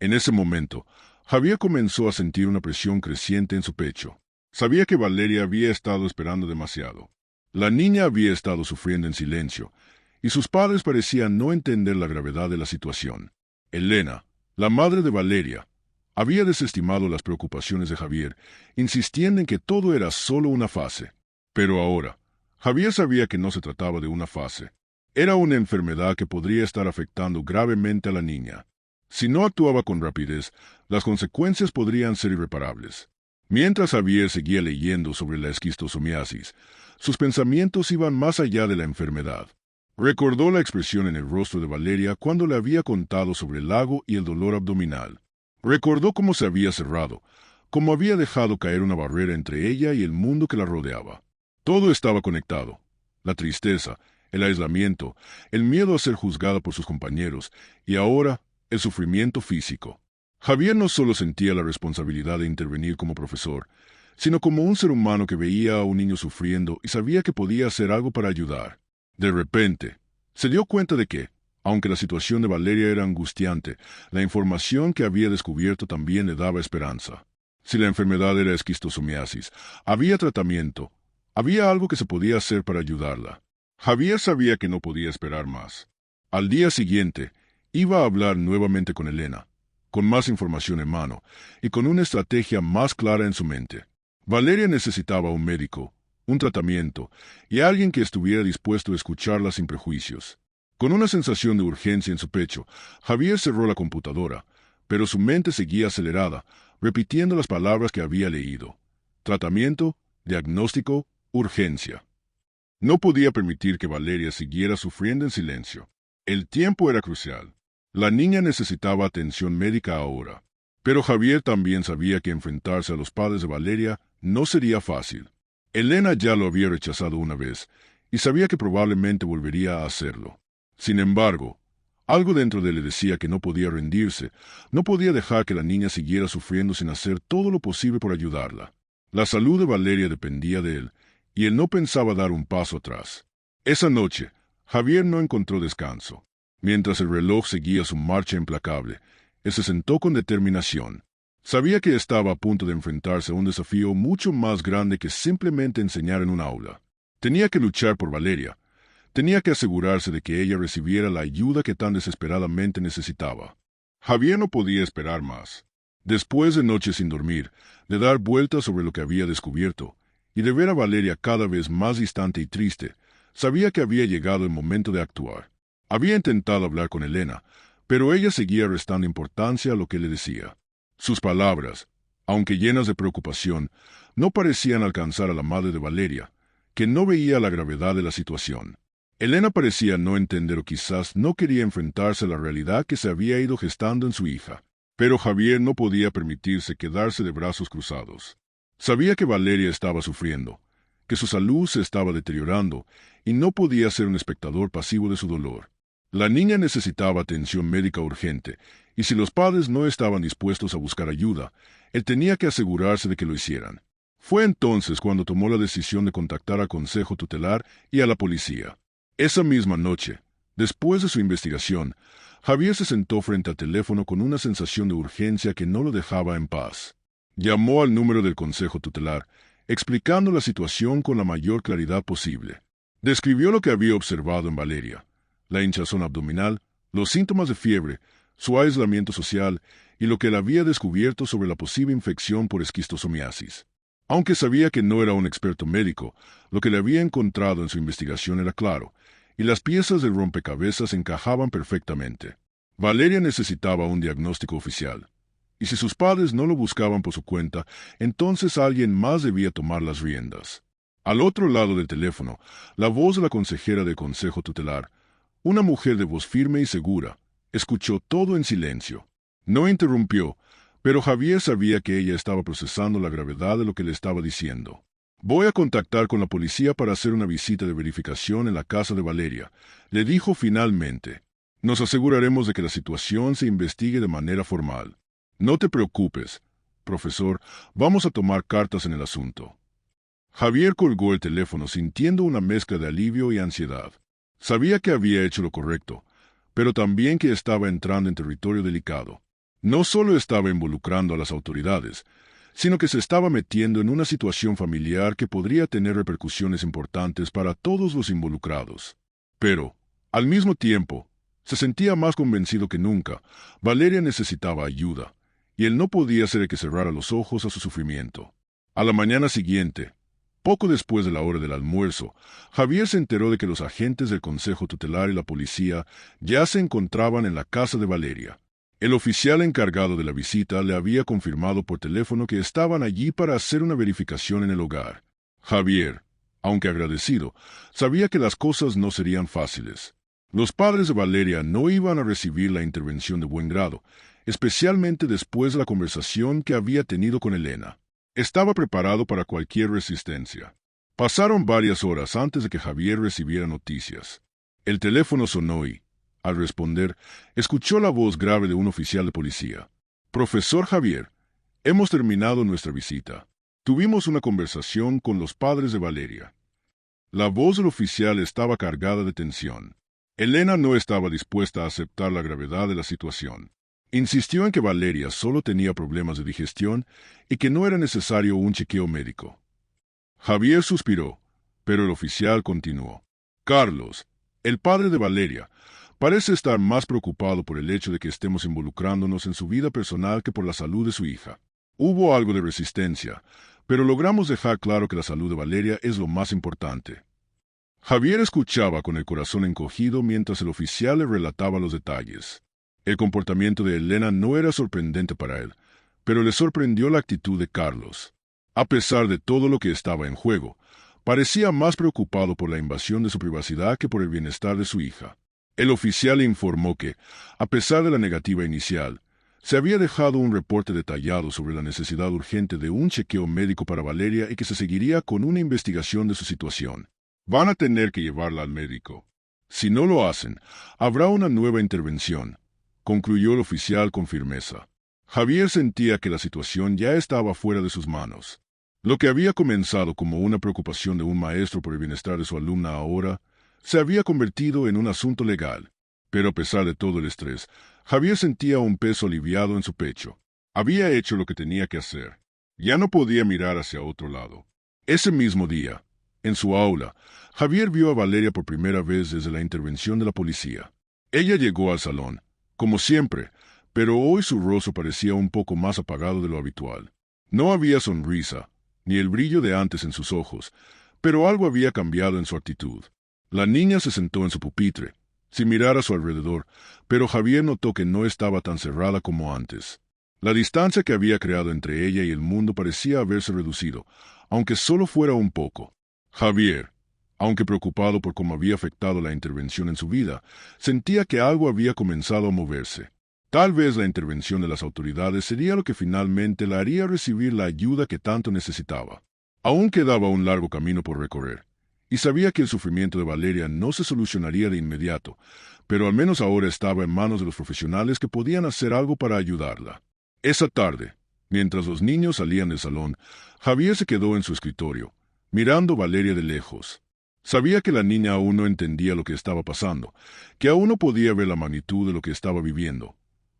S1: En ese momento, Javier comenzó a sentir una presión creciente en su pecho. Sabía que Valeria había estado esperando demasiado. La niña había estado sufriendo en silencio, y sus padres parecían no entender la gravedad de la situación. Elena, la madre de Valeria, había desestimado las preocupaciones de Javier, insistiendo en que todo era solo una fase. Pero ahora, Javier sabía que no se trataba de una fase. Era una enfermedad que podría estar afectando gravemente a la niña. Si no actuaba con rapidez, las consecuencias podrían ser irreparables. Mientras Javier seguía leyendo sobre la esquistosomiasis, sus pensamientos iban más allá de la enfermedad. Recordó la expresión en el rostro de Valeria cuando le había contado sobre el lago y el dolor abdominal. Recordó cómo se había cerrado, cómo había dejado caer una barrera entre ella y el mundo que la rodeaba. Todo estaba conectado: la tristeza, el aislamiento, el miedo a ser juzgada por sus compañeros, y ahora, el sufrimiento físico. Javier no solo sentía la responsabilidad de intervenir como profesor, sino como un ser humano que veía a un niño sufriendo y sabía que podía hacer algo para ayudar. De repente, se dio cuenta de que, aunque la situación de Valeria era angustiante, la información que había descubierto también le daba esperanza. Si la enfermedad era esquistosomiasis, había tratamiento, había algo que se podía hacer para ayudarla. Javier sabía que no podía esperar más. Al día siguiente, iba a hablar nuevamente con Elena, con más información en mano y con una estrategia más clara en su mente. Valeria necesitaba un médico, un tratamiento y alguien que estuviera dispuesto a escucharla sin prejuicios. Con una sensación de urgencia en su pecho, Javier cerró la computadora, pero su mente seguía acelerada, repitiendo las palabras que había leído: tratamiento, diagnóstico, urgencia. No podía permitir que Valeria siguiera sufriendo en silencio. El tiempo era crucial. La niña necesitaba atención médica ahora. Pero Javier también sabía que enfrentarse a los padres de Valeria no sería fácil. Elena ya lo había rechazado una vez, y sabía que probablemente volvería a hacerlo. Sin embargo, algo dentro de él le decía que no podía rendirse, no podía dejar que la niña siguiera sufriendo sin hacer todo lo posible por ayudarla. La salud de Valeria dependía de él, y él no pensaba dar un paso atrás. Esa noche, Javier no encontró descanso. Mientras el reloj seguía su marcha implacable, él se sentó con determinación. Sabía que estaba a punto de enfrentarse a un desafío mucho más grande que simplemente enseñar en un aula. Tenía que luchar por Valeria. Tenía que asegurarse de que ella recibiera la ayuda que tan desesperadamente necesitaba. Javier no podía esperar más. Después de noches sin dormir, de dar vueltas sobre lo que había descubierto, y de ver a Valeria cada vez más distante y triste, sabía que había llegado el momento de actuar. Había intentado hablar con Elena, pero ella seguía restando importancia a lo que le decía. Sus palabras, aunque llenas de preocupación, no parecían alcanzar a la madre de Valeria, que no veía la gravedad de la situación. Elena parecía no entender o quizás no quería enfrentarse a la realidad que se había ido gestando en su hija. Pero Javier no podía permitirse quedarse de brazos cruzados. Sabía que Valeria estaba sufriendo, que su salud se estaba deteriorando, y no podía ser un espectador pasivo de su dolor. La niña necesitaba atención médica urgente, y si los padres no estaban dispuestos a buscar ayuda, él tenía que asegurarse de que lo hicieran. Fue entonces cuando tomó la decisión de contactar al Consejo Tutelar y a la policía. Esa misma noche, después de su investigación, Javier se sentó frente al teléfono con una sensación de urgencia que no lo dejaba en paz. Llamó al número del Consejo Tutelar, explicando la situación con la mayor claridad posible. Describió lo que había observado en Valeria: la hinchazón abdominal, los síntomas de fiebre, su aislamiento social y lo que él había descubierto sobre la posible infección por esquistosomiasis. Aunque sabía que no era un experto médico, lo que le había encontrado en su investigación era claro, y las piezas del rompecabezas encajaban perfectamente. Valeria necesitaba un diagnóstico oficial, y si sus padres no lo buscaban por su cuenta, entonces alguien más debía tomar las riendas. Al otro lado del teléfono, la voz de la consejera del Consejo Tutelar, una mujer de voz firme y segura, escuchó todo en silencio. No interrumpió, pero Javier sabía que ella estaba procesando la gravedad de lo que le estaba diciendo. «Voy a contactar con la policía para hacer una visita de verificación en la casa de Valeria», le dijo finalmente. «Nos aseguraremos de que la situación se investigue de manera formal. No te preocupes, profesor, vamos a tomar cartas en el asunto». Javier colgó el teléfono sintiendo una mezcla de alivio y ansiedad. Sabía que había hecho lo correcto, pero también que estaba entrando en territorio delicado. No solo estaba involucrando a las autoridades, sino que se estaba metiendo en una situación familiar que podría tener repercusiones importantes para todos los involucrados. Pero, al mismo tiempo, se sentía más convencido que nunca. Valeria necesitaba ayuda, y él no podía ser el que cerrara los ojos a su sufrimiento. A la mañana siguiente, poco después de la hora del almuerzo, Javier se enteró de que los agentes del Consejo Tutelar y la policía ya se encontraban en la casa de Valeria. El oficial encargado de la visita le había confirmado por teléfono que estaban allí para hacer una verificación en el hogar. Javier, aunque agradecido, sabía que las cosas no serían fáciles. Los padres de Valeria no iban a recibir la intervención de buen grado, especialmente después de la conversación que había tenido con Elena. Estaba preparado para cualquier resistencia. Pasaron varias horas antes de que Javier recibiera noticias. El teléfono sonó y, al responder, escuchó la voz grave de un oficial de policía. «Profesor Javier, hemos terminado nuestra visita. Tuvimos una conversación con los padres de Valeria». La voz del oficial estaba cargada de tensión. Elena no estaba dispuesta a aceptar la gravedad de la situación. Insistió en que Valeria solo tenía problemas de digestión y que no era necesario un chequeo médico. Javier suspiró, pero el oficial continuó. «Carlos, el padre de Valeria, parece estar más preocupado por el hecho de que estemos involucrándonos en su vida personal que por la salud de su hija. Hubo algo de resistencia, pero logramos dejar claro que la salud de Valeria es lo más importante». Javier escuchaba con el corazón encogido mientras el oficial le relataba los detalles. El comportamiento de Elena no era sorprendente para él, pero le sorprendió la actitud de Carlos. A pesar de todo lo que estaba en juego, parecía más preocupado por la invasión de su privacidad que por el bienestar de su hija. El oficial le informó que, a pesar de la negativa inicial, se había dejado un reporte detallado sobre la necesidad urgente de un chequeo médico para Valeria y que se seguiría con una investigación de su situación. «Van a tener que llevarla al médico. Si no lo hacen, habrá una nueva intervención», concluyó el oficial con firmeza. Javier sentía que la situación ya estaba fuera de sus manos. Lo que había comenzado como una preocupación de un maestro por el bienestar de su alumna ahora se había convertido en un asunto legal. Pero a pesar de todo el estrés, Javier sentía un peso aliviado en su pecho. Había hecho lo que tenía que hacer. Ya no podía mirar hacia otro lado. Ese mismo día, en su aula, Javier vio a Valeria por primera vez desde la intervención de la policía. Ella llegó al salón, como siempre, pero hoy su rostro parecía un poco más apagado de lo habitual. No había sonrisa, ni el brillo de antes en sus ojos, pero algo había cambiado en su actitud. La niña se sentó en su pupitre, sin mirar a su alrededor, pero Javier notó que no estaba tan cerrada como antes. La distancia que había creado entre ella y el mundo parecía haberse reducido, aunque solo fuera un poco. Javier, aunque preocupado por cómo había afectado la intervención en su vida, sentía que algo había comenzado a moverse. Tal vez la intervención de las autoridades sería lo que finalmente la haría recibir la ayuda que tanto necesitaba. Aún quedaba un largo camino por recorrer, y sabía que el sufrimiento de Valeria no se solucionaría de inmediato, pero al menos ahora estaba en manos de los profesionales que podían hacer algo para ayudarla. Esa tarde, mientras los niños salían del salón, Javier se quedó en su escritorio, mirando a Valeria de lejos. Sabía que la niña aún no entendía lo que estaba pasando, que aún no podía ver la magnitud de lo que estaba viviendo.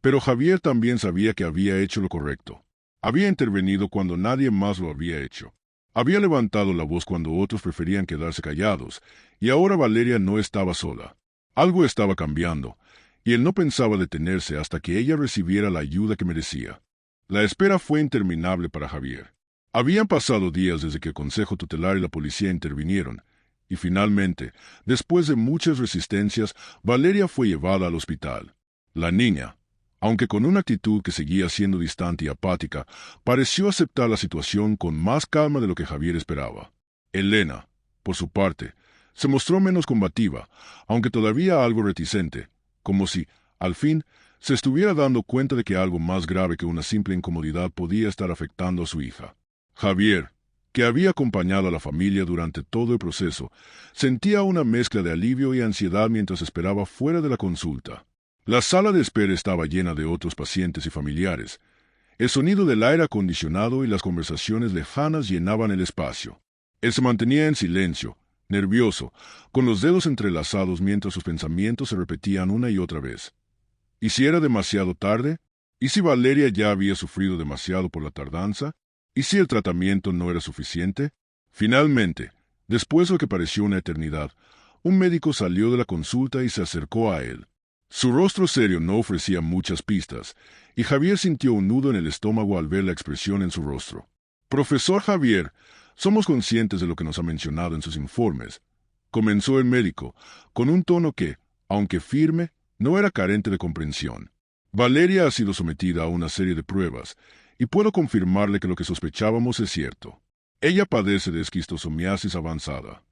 S1: Pero Javier también sabía que había hecho lo correcto. Había intervenido cuando nadie más lo había hecho. Había levantado la voz cuando otros preferían quedarse callados, y ahora Valeria no estaba sola. Algo estaba cambiando, y él no pensaba detenerse hasta que ella recibiera la ayuda que merecía. La espera fue interminable para Javier. Habían pasado días desde que el Consejo Tutelar y la policía intervinieron, y finalmente, después de muchas resistencias, Valeria fue llevada al hospital. La niña, aunque con una actitud que seguía siendo distante y apática, pareció aceptar la situación con más calma de lo que Javier esperaba. Elena, por su parte, se mostró menos combativa, aunque todavía algo reticente, como si, al fin, se estuviera dando cuenta de que algo más grave que una simple incomodidad podía estar afectando a su hija. Javier, que había acompañado a la familia durante todo el proceso, sentía una mezcla de alivio y ansiedad mientras esperaba fuera de la consulta. La sala de espera estaba llena de otros pacientes y familiares. El sonido del aire acondicionado y las conversaciones lejanas llenaban el espacio. Él se mantenía en silencio, nervioso, con los dedos entrelazados mientras sus pensamientos se repetían una y otra vez. ¿Y si era demasiado tarde? ¿Y si Valeria ya había sufrido demasiado por la tardanza? ¿Y si el tratamiento no era suficiente? Finalmente, después de lo que pareció una eternidad, un médico salió de la consulta y se acercó a él. Su rostro serio no ofrecía muchas pistas, y Javier sintió un nudo en el estómago al ver la expresión en su rostro. Profesor Javier, somos conscientes de lo que nos ha mencionado en sus informes, comenzó el médico, con un tono que, aunque firme, no era carente de comprensión. Valeria ha sido sometida a una serie de pruebas, y puedo confirmarle que lo que sospechábamos es cierto. Ella padece de esquistosomiasis avanzada.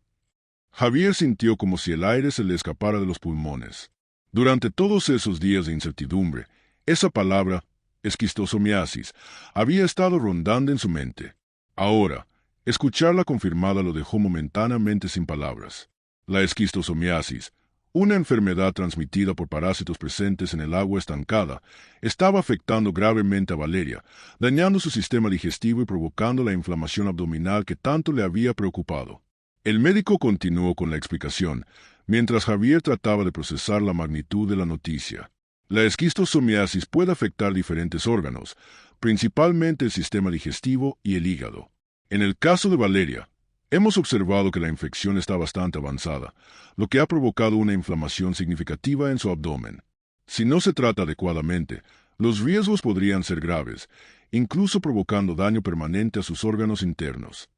S1: Javier sintió como si el aire se le escapara de los pulmones. Durante todos esos días de incertidumbre, esa palabra, esquistosomiasis, había estado rondando en su mente. Ahora, escucharla confirmada lo dejó momentáneamente sin palabras. La esquistosomiasis, una enfermedad transmitida por parásitos presentes en el agua estancada, estaba afectando gravemente a Valeria, dañando su sistema digestivo y provocando la inflamación abdominal que tanto le había preocupado. El médico continuó con la explicación, mientras Javier trataba de procesar la magnitud de la noticia. La esquistosomiasis puede afectar diferentes órganos, principalmente el sistema digestivo y el hígado. En el caso de Valeria, hemos observado que la infección está bastante avanzada, lo que ha provocado una inflamación significativa en su abdomen. Si no se trata adecuadamente, los riesgos podrían ser graves, incluso provocando daño permanente a sus órganos internos.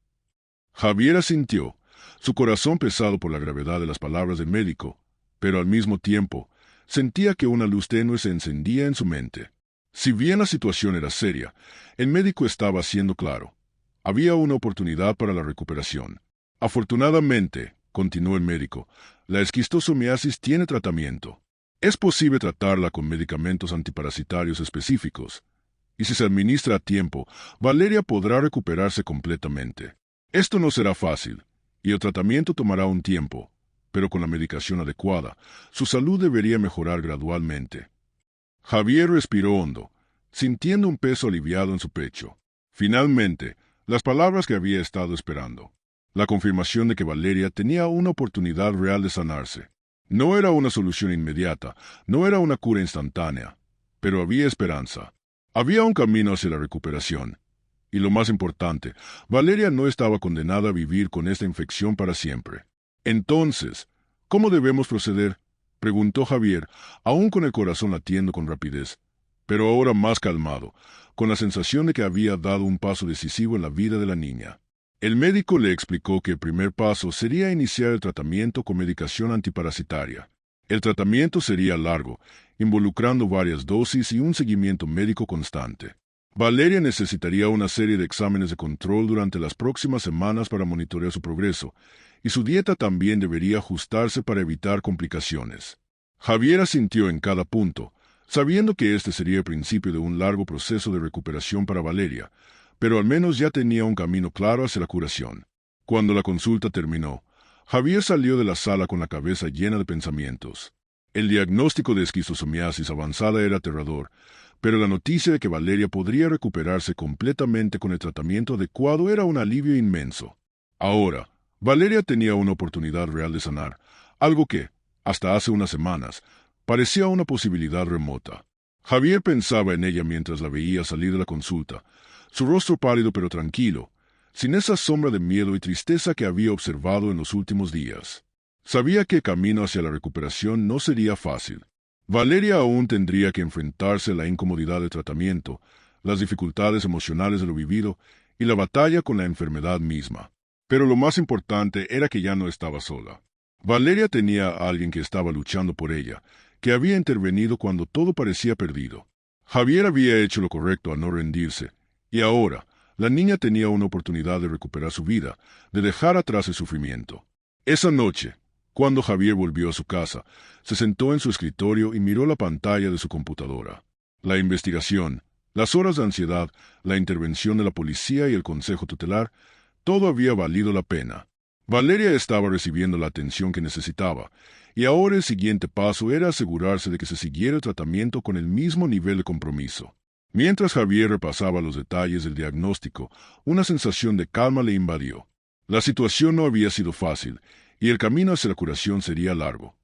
S1: Javier asintió, su corazón pesado por la gravedad de las palabras del médico, pero al mismo tiempo, sentía que una luz tenue se encendía en su mente. Si bien la situación era seria, el médico estaba siendo claro. Había una oportunidad para la recuperación. Afortunadamente, continuó el médico, la esquistosomiasis tiene tratamiento. Es posible tratarla con medicamentos antiparasitarios específicos, y si se administra a tiempo, Valeria podrá recuperarse completamente. Esto no será fácil, y el tratamiento tomará un tiempo, pero con la medicación adecuada, su salud debería mejorar gradualmente. Javier respiró hondo, sintiendo un peso aliviado en su pecho. Finalmente, las palabras que había estado esperando. La confirmación de que Valeria tenía una oportunidad real de sanarse. No era una solución inmediata, no era una cura instantánea, pero había esperanza. Había un camino hacia la recuperación. Y lo más importante, Valeria no estaba condenada a vivir con esta infección para siempre. Entonces, ¿cómo debemos proceder?, preguntó Javier, aún con el corazón latiendo con rapidez. pero ahora más calmado, con la sensación de que había dado un paso decisivo en la vida de la niña. El médico le explicó que el primer paso sería iniciar el tratamiento con medicación antiparasitaria. El tratamiento sería largo, involucrando varias dosis y un seguimiento médico constante. Valeria necesitaría una serie de exámenes de control durante las próximas semanas para monitorear su progreso, y su dieta también debería ajustarse para evitar complicaciones. Javier asintió en cada punto, sabiendo que este sería el principio de un largo proceso de recuperación para Valeria, pero al menos ya tenía un camino claro hacia la curación. Cuando la consulta terminó, Javier salió de la sala con la cabeza llena de pensamientos. El diagnóstico de esquistosomiasis avanzada era aterrador, pero la noticia de que Valeria podría recuperarse completamente con el tratamiento adecuado era un alivio inmenso. Ahora, Valeria tenía una oportunidad real de sanar, algo que, hasta hace unas semanas, parecía una posibilidad remota. Javier pensaba en ella mientras la veía salir de la consulta, su rostro pálido pero tranquilo, sin esa sombra de miedo y tristeza que había observado en los últimos días. Sabía que el camino hacia la recuperación no sería fácil. Valeria aún tendría que enfrentarse a la incomodidad del tratamiento, las dificultades emocionales de lo vivido y la batalla con la enfermedad misma. Pero lo más importante era que ya no estaba sola. Valeria tenía a alguien que estaba luchando por ella, que había intervenido cuando todo parecía perdido. Javier había hecho lo correcto al no rendirse, y ahora la niña tenía una oportunidad de recuperar su vida, de dejar atrás el sufrimiento. Esa noche, cuando Javier volvió a su casa, se sentó en su escritorio y miró la pantalla de su computadora. La investigación, las horas de ansiedad, la intervención de la policía y el consejo tutelar, todo había valido la pena. Valeria estaba recibiendo la atención que necesitaba, y ahora el siguiente paso era asegurarse de que se siguiera el tratamiento con el mismo nivel de compromiso. Mientras Javier repasaba los detalles del diagnóstico, una sensación de calma le invadió. La situación no había sido fácil, y el camino hacia la curación sería largo.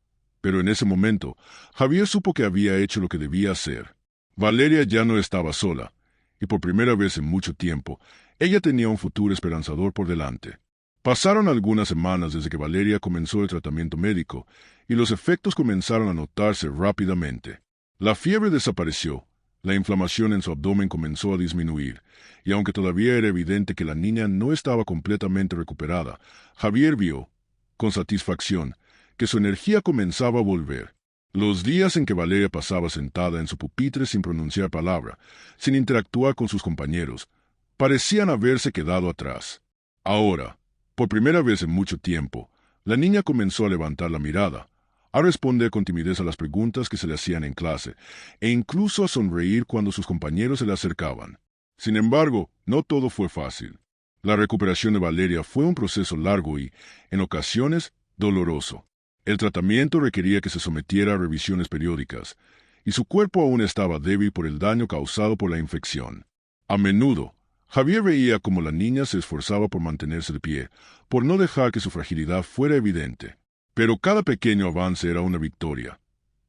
S1: Pero en ese momento, Javier supo que había hecho lo que debía hacer. Valeria ya no estaba sola, y por primera vez en mucho tiempo, ella tenía un futuro esperanzador por delante. Pasaron algunas semanas desde que Valeria comenzó el tratamiento médico, y los efectos comenzaron a notarse rápidamente. La fiebre desapareció, la inflamación en su abdomen comenzó a disminuir, y aunque todavía era evidente que la niña no estaba completamente recuperada, Javier vio, con satisfacción, que su energía comenzaba a volver. Los días en que Valeria pasaba sentada en su pupitre sin pronunciar palabra, sin interactuar con sus compañeros, parecían haberse quedado atrás. Ahora, por primera vez en mucho tiempo, la niña comenzó a levantar la mirada, a responder con timidez a las preguntas que se le hacían en clase, e incluso a sonreír cuando sus compañeros se le acercaban. Sin embargo, no todo fue fácil. La recuperación de Valeria fue un proceso largo y, en ocasiones, doloroso. El tratamiento requería que se sometiera a revisiones periódicas, y su cuerpo aún estaba débil por el daño causado por la infección. A menudo, Javier veía cómo la niña se esforzaba por mantenerse de pie, por no dejar que su fragilidad fuera evidente. Pero cada pequeño avance era una victoria.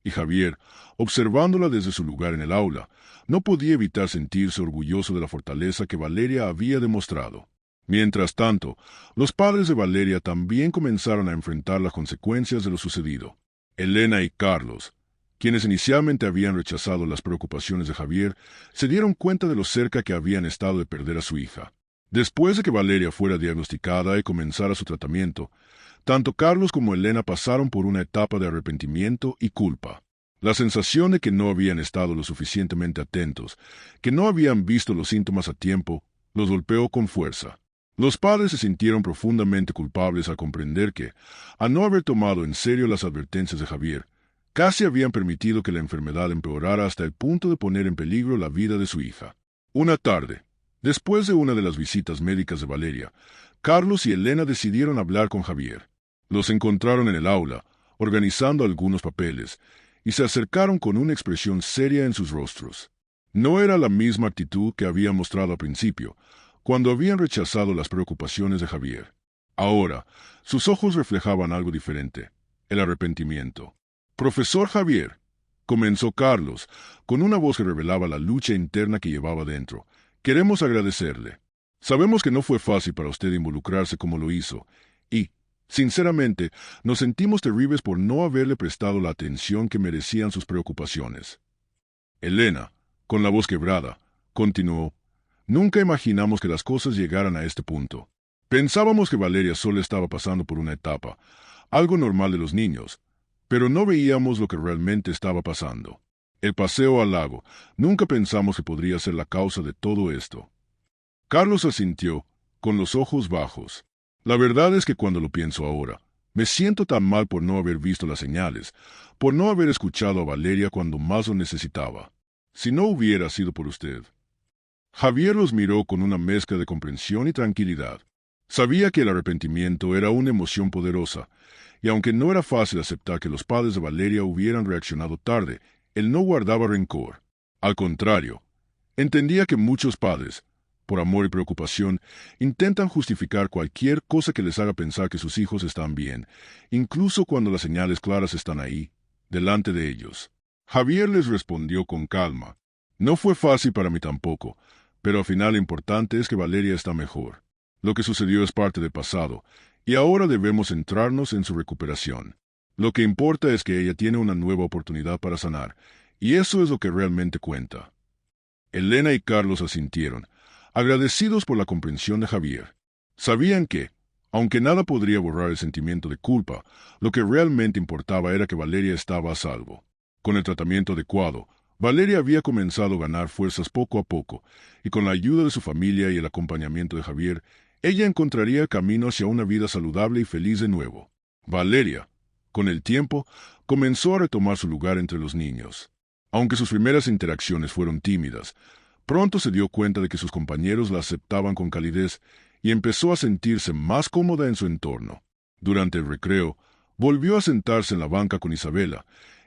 S1: Y Javier, observándola desde su lugar en el aula, no podía evitar sentirse orgulloso de la fortaleza que Valeria había demostrado. Mientras tanto, los padres de Valeria también comenzaron a enfrentar las consecuencias de lo sucedido. Elena y Carlos, quienes inicialmente habían rechazado las preocupaciones de Javier, se dieron cuenta de lo cerca que habían estado de perder a su hija. Después de que Valeria fuera diagnosticada y comenzara su tratamiento, tanto Carlos como Elena pasaron por una etapa de arrepentimiento y culpa. La sensación de que no habían estado lo suficientemente atentos, que no habían visto los síntomas a tiempo, los golpeó con fuerza. Los padres se sintieron profundamente culpables al comprender que, al no haber tomado en serio las advertencias de Javier, casi habían permitido que la enfermedad empeorara hasta el punto de poner en peligro la vida de su hija. Una tarde, después de una de las visitas médicas de Valeria, Carlos y Elena decidieron hablar con Javier. Los encontraron en el aula, organizando algunos papeles, y se acercaron con una expresión seria en sus rostros. No era la misma actitud que habían mostrado al principio, cuando habían rechazado las preocupaciones de Javier. Ahora, sus ojos reflejaban algo diferente, el arrepentimiento. «Profesor Javier», comenzó Carlos, con una voz que revelaba la lucha interna que llevaba dentro, «queremos agradecerle. Sabemos que no fue fácil para usted involucrarse como lo hizo, y, sinceramente, nos sentimos terribles por no haberle prestado la atención que merecían sus preocupaciones». Elena, Con la voz quebrada, continuó: nunca imaginamos que las cosas llegaran a este punto. Pensábamos que Valeria solo estaba pasando por una etapa, algo normal de los niños, pero no veíamos lo que realmente estaba pasando. El paseo al lago, nunca pensamos que podría ser la causa de todo esto. Carlos asintió, con los ojos bajos. La verdad es que cuando lo pienso ahora, me siento tan mal por no haber visto las señales, por no haber escuchado a Valeria cuando más lo necesitaba. Si no hubiera sido por usted. Javier los miró con una mezcla de comprensión y tranquilidad. Sabía que el arrepentimiento era una emoción poderosa, y aunque no era fácil aceptar que los padres de Valeria hubieran reaccionado tarde, él no guardaba rencor. Al contrario, entendía que muchos padres, por amor y preocupación, intentan justificar cualquier cosa que les haga pensar que sus hijos están bien, incluso cuando las señales claras están ahí, delante de ellos. Javier les respondió con calma: no fue fácil para mí tampoco, pero al final lo importante es que Valeria está mejor. Lo que sucedió es parte del pasado, y ahora debemos centrarnos en su recuperación. Lo que importa es que ella tiene una nueva oportunidad para sanar, y eso es lo que realmente cuenta. Elena y Carlos asintieron, agradecidos por la comprensión de Javier. Sabían que, aunque nada podría borrar el sentimiento de culpa, lo que realmente importaba era que Valeria estaba a salvo. Con el tratamiento adecuado, Valeria había comenzado a ganar fuerzas poco a poco, y con la ayuda de su familia y el acompañamiento de Javier, ella encontraría el camino hacia una vida saludable y feliz de nuevo. Valeria, con el tiempo, comenzó a retomar su lugar entre los niños. Aunque sus primeras interacciones fueron tímidas, pronto se dio cuenta de que sus compañeros la aceptaban con calidez y empezó a sentirse más cómoda en su entorno. Durante el recreo, volvió a sentarse en la banca con Isabela,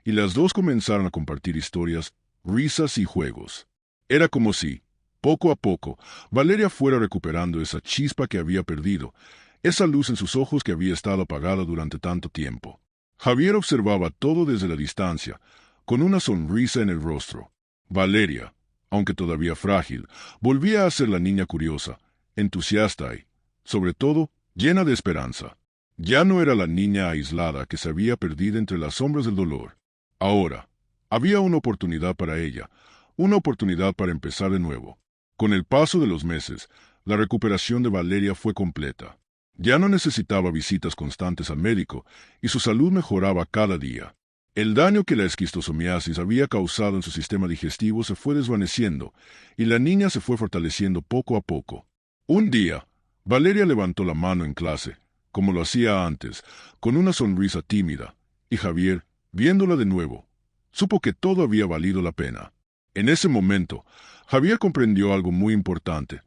S1: y las dos comenzaron a compartir historias, risas y juegos. Era como si, poco a poco, Valeria fuera recuperando esa chispa que había perdido, esa luz en sus ojos que había estado apagada durante tanto tiempo. Javier observaba todo desde la distancia, con una sonrisa en el rostro. Valeria, aunque todavía frágil, volvía a ser la niña curiosa, entusiasta y, sobre todo, llena de esperanza. Ya no era la niña aislada que se había perdido entre las sombras del dolor. Ahora, había una oportunidad para ella, una oportunidad para empezar de nuevo. Con el paso de los meses, la recuperación de Valeria fue completa. Ya no necesitaba visitas constantes al médico, y su salud mejoraba cada día. El daño que la esquistosomiasis había causado en su sistema digestivo se fue desvaneciendo, y la niña se fue fortaleciendo poco a poco. Un día, Valeria levantó la mano en clase, como lo hacía antes, con una sonrisa tímida, y Javier, viéndola de nuevo, supo que todo había valido la pena. En ese momento, Javier comprendió algo muy importante.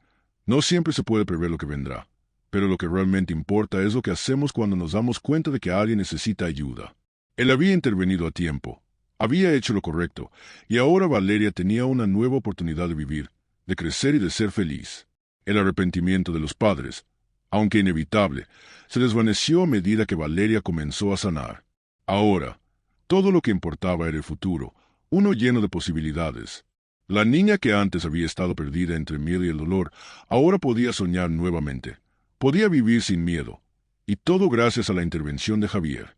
S1: No siempre se puede prever lo que vendrá, pero lo que realmente importa es lo que hacemos cuando nos damos cuenta de que alguien necesita ayuda. Él había intervenido a tiempo, había hecho lo correcto, y ahora Valeria tenía una nueva oportunidad de vivir, de crecer y de ser feliz. El arrepentimiento de los padres, aunque inevitable, se desvaneció a medida que Valeria comenzó a sanar. Ahora, todo lo que importaba era el futuro, uno lleno de posibilidades. La niña que antes había estado perdida entre el miedo y el dolor, ahora podía soñar nuevamente. Podía vivir sin miedo, y todo gracias a la intervención de Javier.